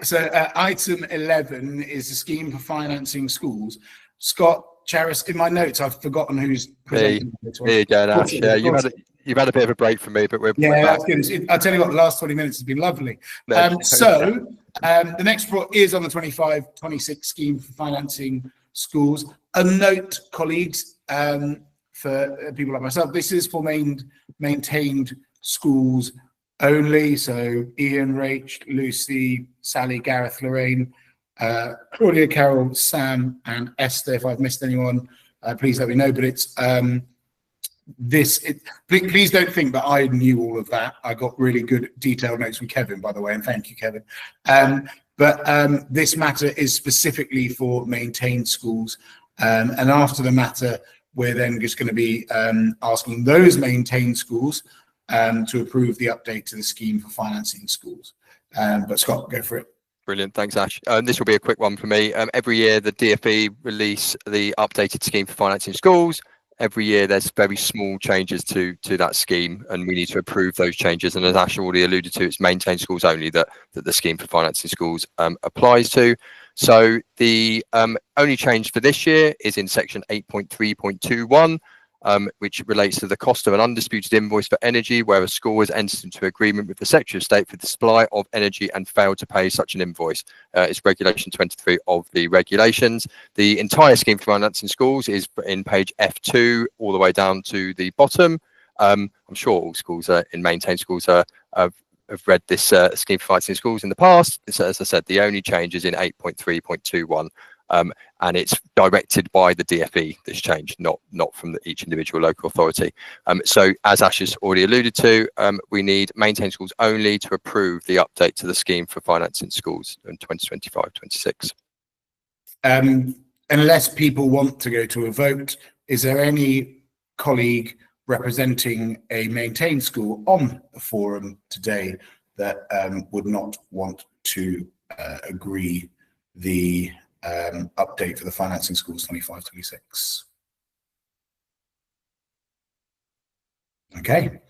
So item 11 is the scheme for financing schools. Scott Charis, in my notes, I've forgotten who's presenting. Here you go, Nash. Yeah, you've had a bit of a break from me, but we're that's good. I'll tell you what, the last 20 minutes has been lovely. The next report is on the 25-26 scheme for financing schools. A note, colleagues, for people like myself, this is for maintained schools only. So Ian, Rach, Lucy, Sally, Gareth, Lorraine, Claudia, Carol, Sam, and Esther. If I've missed anyone, please let me know. But it's please don't think that I knew all of that. I got really good detailed notes from Kevin, by the way, and thank you, Kevin. But this matter is specifically for maintained schools, and after the matter, we're then just going to be asking those maintained schools to approve the update to the scheme for financing schools. But Scott, go for it. Brilliant. Thanks, Ash. This will be a quick one for me. Every year, the DfE release the updated scheme for financing schools. Every year, there's very small changes to that scheme, and we need to approve those changes. And as Ash already alluded to, it's maintained schools only that the scheme for financing schools applies to. So the only change for this year is in section 8.3.21, which relates to the cost of an undisputed invoice for energy where a school has entered into agreement with the Secretary of State for the supply of energy and failed to pay such an invoice. It's regulation 23 of the regulations. The entire scheme for financing schools is in page F2 all the way down to the bottom. I'm sure all schools in maintained schools have read this scheme for financing schools in the past. So, as I said, the only change is in 8.3.21. And it's directed by the DfE, this change, not from each individual local authority. So as Ash has already alluded to, we need maintained schools only to approve the update to the scheme for financing schools in 2025-26. Unless people want to go to a vote, is there any colleague representing a maintained school on the forum today that would not want to agree the update for the financing schools 25-26? Okay,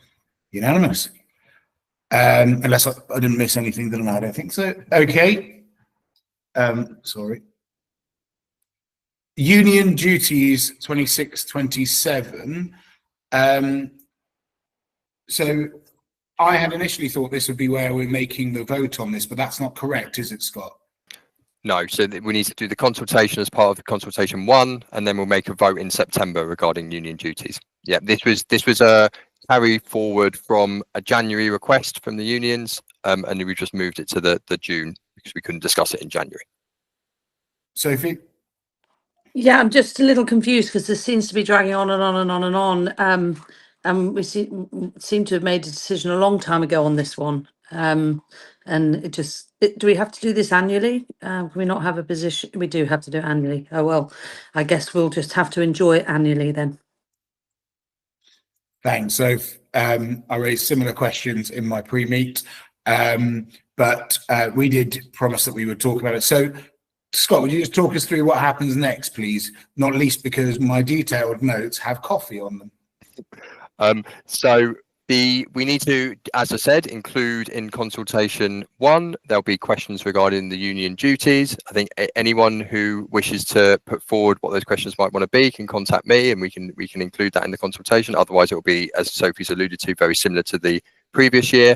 unanimous. Unless I didn't miss anything, then I don't think so. Okay. Sorry. Union duties 26-27. So I had initially thought this would be where we're making the vote on this, but that's not correct, is it, Scott? No, so we need to do the consultation as part of the consultation 1, and then we'll make a vote in September regarding union duties. Yeah, this was a carry forward from a January request from the unions, and we just moved it to the June because we couldn't discuss it in January. Sophie? Yeah, I'm just a little confused because this seems to be dragging on and on and on and on. And we seem to have made a decision a long time ago on this one. And do we have to do this annually? Can we not have a position? We do have to do it annually. Oh, well, I guess we'll just have to enjoy it annually then. Thanks. So I raised similar questions in my pre-meet, but we did promise that we would talk about it. So Scott, would you just talk us through what happens next, please? Not least because my detailed notes have coffee on them. So we need to, as I said, include in consultation 1, there'll be questions regarding the union duties. I think anyone who wishes to put forward what those questions might want to be can contact me, and we can include that in the consultation. Otherwise, it will be, as Sophie's alluded to, very similar to the previous year.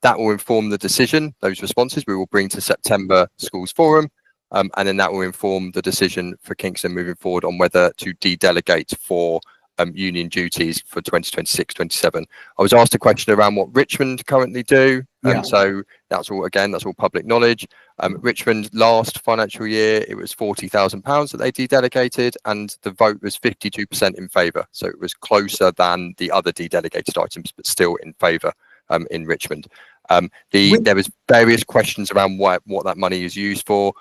That will inform the decision. Those responses we will bring to September Schools Forum, and then that will inform the decision for Kingston moving forward on whether to de-delegate for union duties for 2026-27. I was asked a question around what Richmond currently do, and so that's all public knowledge. Richmond last financial year, it was £40,000 that they de-delegated, and the vote was 52% in favour, so it was closer than the other de-delegated items, but still in favour in Richmond. There was various questions around what that money is used for.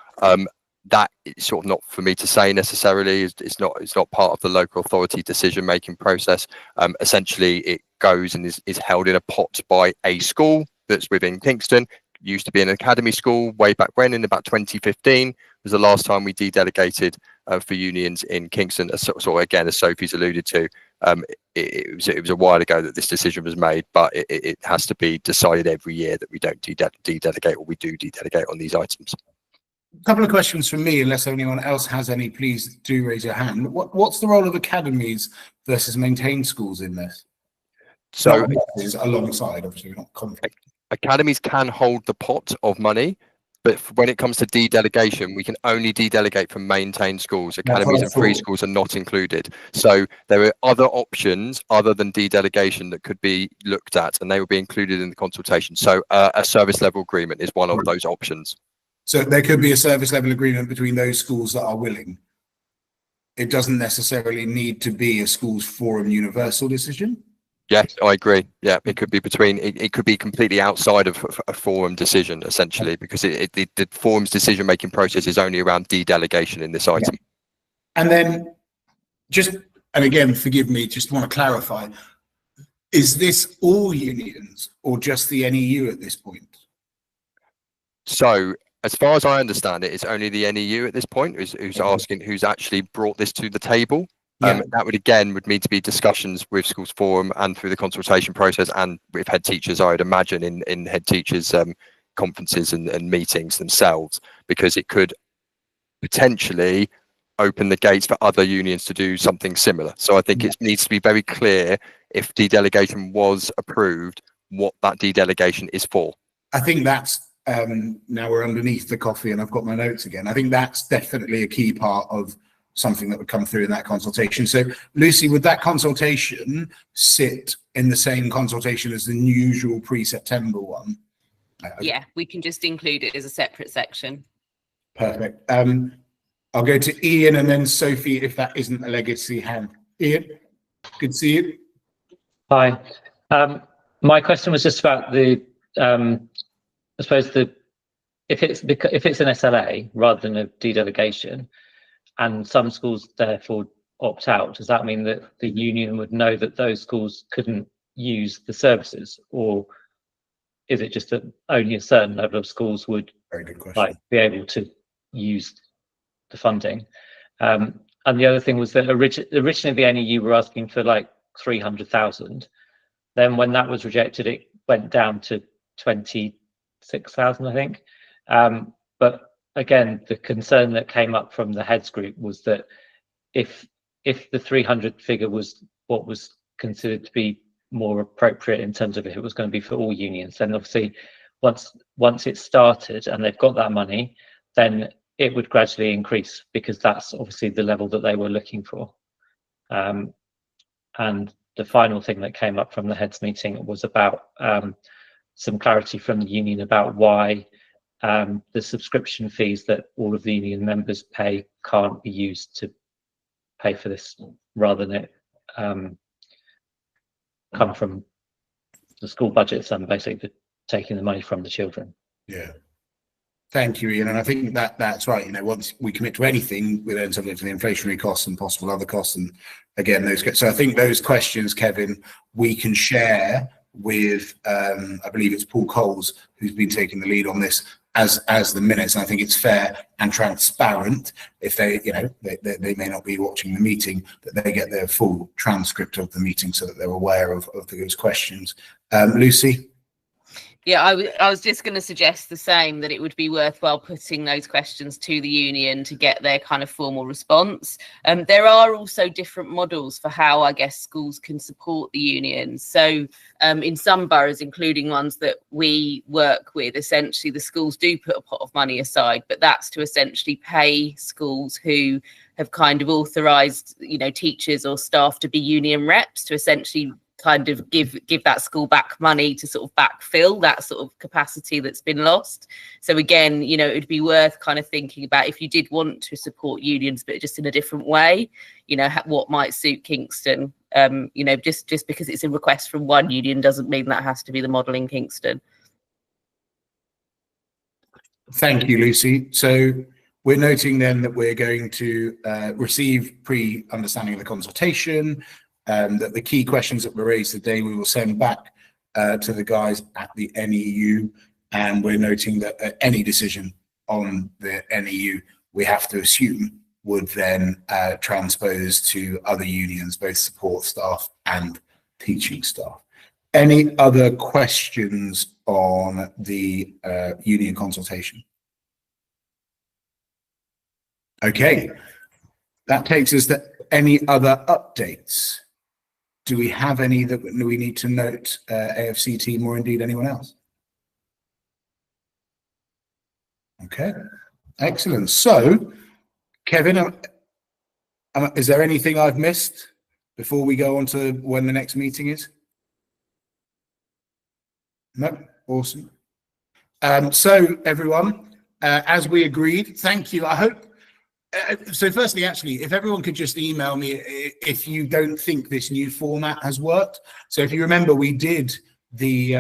That is sort of not for me to say necessarily. It's not part of the local authority decision making process. Essentially, it goes and is held in a pot by a school that's within Kingston. Used to be an academy school way back when, in about 2015 was the last time we de-delegated for unions in Kingston. So again, as Sophie's alluded to, it was a while ago that this decision was made, but it has to be decided every year that we don't de-delegate, or we do de-delegate on these items. A couple of questions from me, unless anyone else has any, please do raise your hand. What's the role of academies versus maintained schools in this? So alongside, obviously, not conflict. Academies can hold the pot of money, but when it comes to de-delegation, we can only de-delegate from maintained schools. Academies and free schools are not included. So there are other options other than de-delegation that could be looked at, and they will be included in the consultation. So a service level agreement is one of those options. So there could be a service level agreement between those schools that are willing. It doesn't necessarily need to be a schools forum universal decision. Yes, I agree. Yeah, it could be it could be completely outside of a forum decision, essentially, because the forum's decision making process is only around de-delegation in this item. And then and again, forgive me, just want to clarify, is this all unions or just the NEU at this point? So as far as I understand it, it's only the NEU at this point who's asking, who's actually brought this to the table. That would need to be discussions with Schools Forum and through the consultation process, and with head teachers, I would imagine, in head teachers conferences and meetings themselves, because it could potentially open the gates for other unions to do something similar. So I think it needs to be very clear, if de-delegation was approved, what that de-delegation is for. I think that's now we're underneath the coffee and I've got my notes again. I think that's definitely a key part of something that would come through in that consultation. So Lucy, would that consultation sit in the same consultation as the usual pre-September one? Yeah, we can just include it as a separate section. Perfect. I'll go to Ian and then Sophie, if that isn't a legacy hand. Ian, good to see you. Hi. My question was just about the I suppose if it's an SLA rather than a de-delegation, and some schools therefore opt out, does that mean that the union would know that those schools couldn't use the services, or is it just that only a certain level of schools would be able to use the funding? And the other thing was that originally the NEU were asking for like 300,000. Then when that was rejected, it went down to 26,000, I think. But again, the concern that came up from the heads group was that if the 300 figure was what was considered to be more appropriate in terms of if it was going to be for all unions, then obviously once it started and they've got that money, then it would gradually increase, because that's obviously the level that they were looking for. And the final thing that came up from the heads meeting was about some clarity from the union about why the subscription fees that all of the union members pay can't be used to pay for this, rather than it come from the school budgets and basically taking the money from the children. Yeah. Thank you, Ian. And I think that's right. You know, once we commit to anything, we then subject to the inflationary costs and possible other costs. And again, so I think those questions, Kevin, we can share with, I believe it's Paul Coles, who's been taking the lead on this as the minutes. And I think it's fair and transparent if they, you know, they may not be watching the meeting, that they get their full transcript of the meeting so that they're aware of those questions. Lucy? Yeah, I was just going to suggest the same, that it would be worthwhile putting those questions to the union to get their kind of formal response. There are also different models for how, I guess, schools can support the unions. So in some boroughs, including ones that we work with, essentially the schools do put a pot of money aside, but that's to essentially pay schools who have kind of authorised, you know, teachers or staff to be union reps, to essentially kind of give that school back money to sort of backfill that sort of capacity that's been lost. So again, you know, it'd be worth kind of thinking about, if you did want to support unions but just in a different way, you know, what might suit Kingston. You know, just because it's a request from one union doesn't mean that has to be the model in Kingston. Thank you, Lucy. So we're noting then that we're going to receive pre-understanding of the consultation, that the key questions that were raised today we will send back to the guys at the NEU, and we're noting that any decision on the NEU we have to assume would then transpose to other unions, both support staff and teaching staff. Any other questions on the union consultation? Okay, that takes us to any other updates. Do we have any that we need to note, AFC team, or indeed anyone else? Okay, excellent. So, Kevin, is there anything I've missed before we go on to when the next meeting is? No, awesome. So everyone, as we agreed, thank you. I hope. So firstly, actually, if everyone could just email me if you don't think this new format has worked. So if you remember, we did the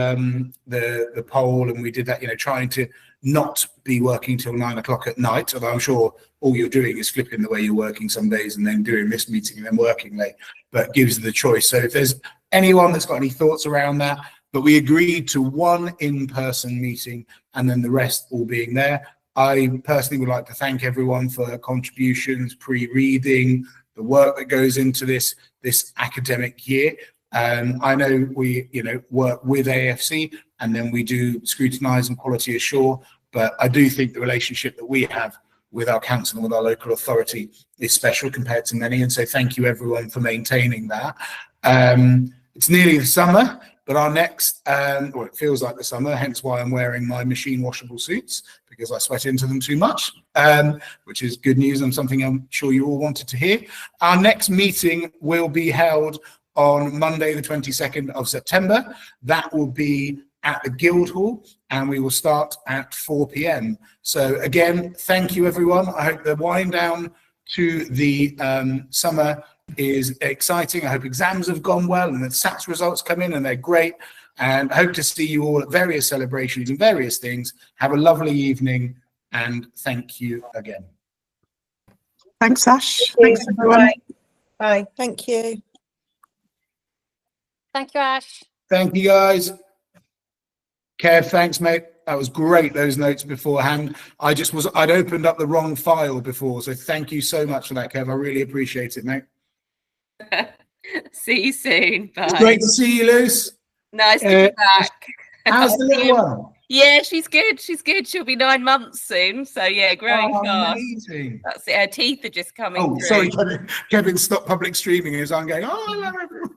poll, and we did that, you know, trying to not be working till 9 o'clock at night, although I'm sure all you're doing is flipping the way you're working some days and then doing this meeting and then working late, but gives the choice. So if there's anyone that's got any thoughts around that, but we agreed to one in-person meeting and then the rest all being there. I personally would like to thank everyone for their contributions, pre-reading, the work that goes into this academic year. I know we, you know, work with AFC, and then we do scrutinise and quality assure, but I do think the relationship that we have with our council and with our local authority is special compared to many, and so thank you everyone for maintaining that. It's nearly the summer, but our next, well, it feels like the summer, hence why I'm wearing my machine washable suits, because I sweat into them too much, which is good news and something I'm sure you all wanted to hear. Our next meeting will be held on Monday, the 22nd of September. That will be at the Guildhall, and we will start at 4 p.m. So again, thank you everyone. I hope the wind down to the summer is exciting. I hope exams have gone well and the SATs results come in and they're great, and I hope to see you all at various celebrations and various things. Have a lovely evening, and thank you again. Thanks, Ash. Thanks, everyone. Bye. Thank you. Thank you, Ash. Thank you, guys. Kev, thanks, mate. That was great, those notes beforehand. I'd opened up the wrong file before, so thank you so much for that, Kev. I really appreciate it, mate. See you soon. Bye. It's great to see you, Luce. Nice to be back. How's the little one? Yeah, she's good. She's good. She'll be 9 months soon. So yeah, growing fast. Amazing. That's it. Her teeth are just coming Oh, through. sorry, Kevin. Kevin, stop public streaming as I'm going, oh, I love everyone.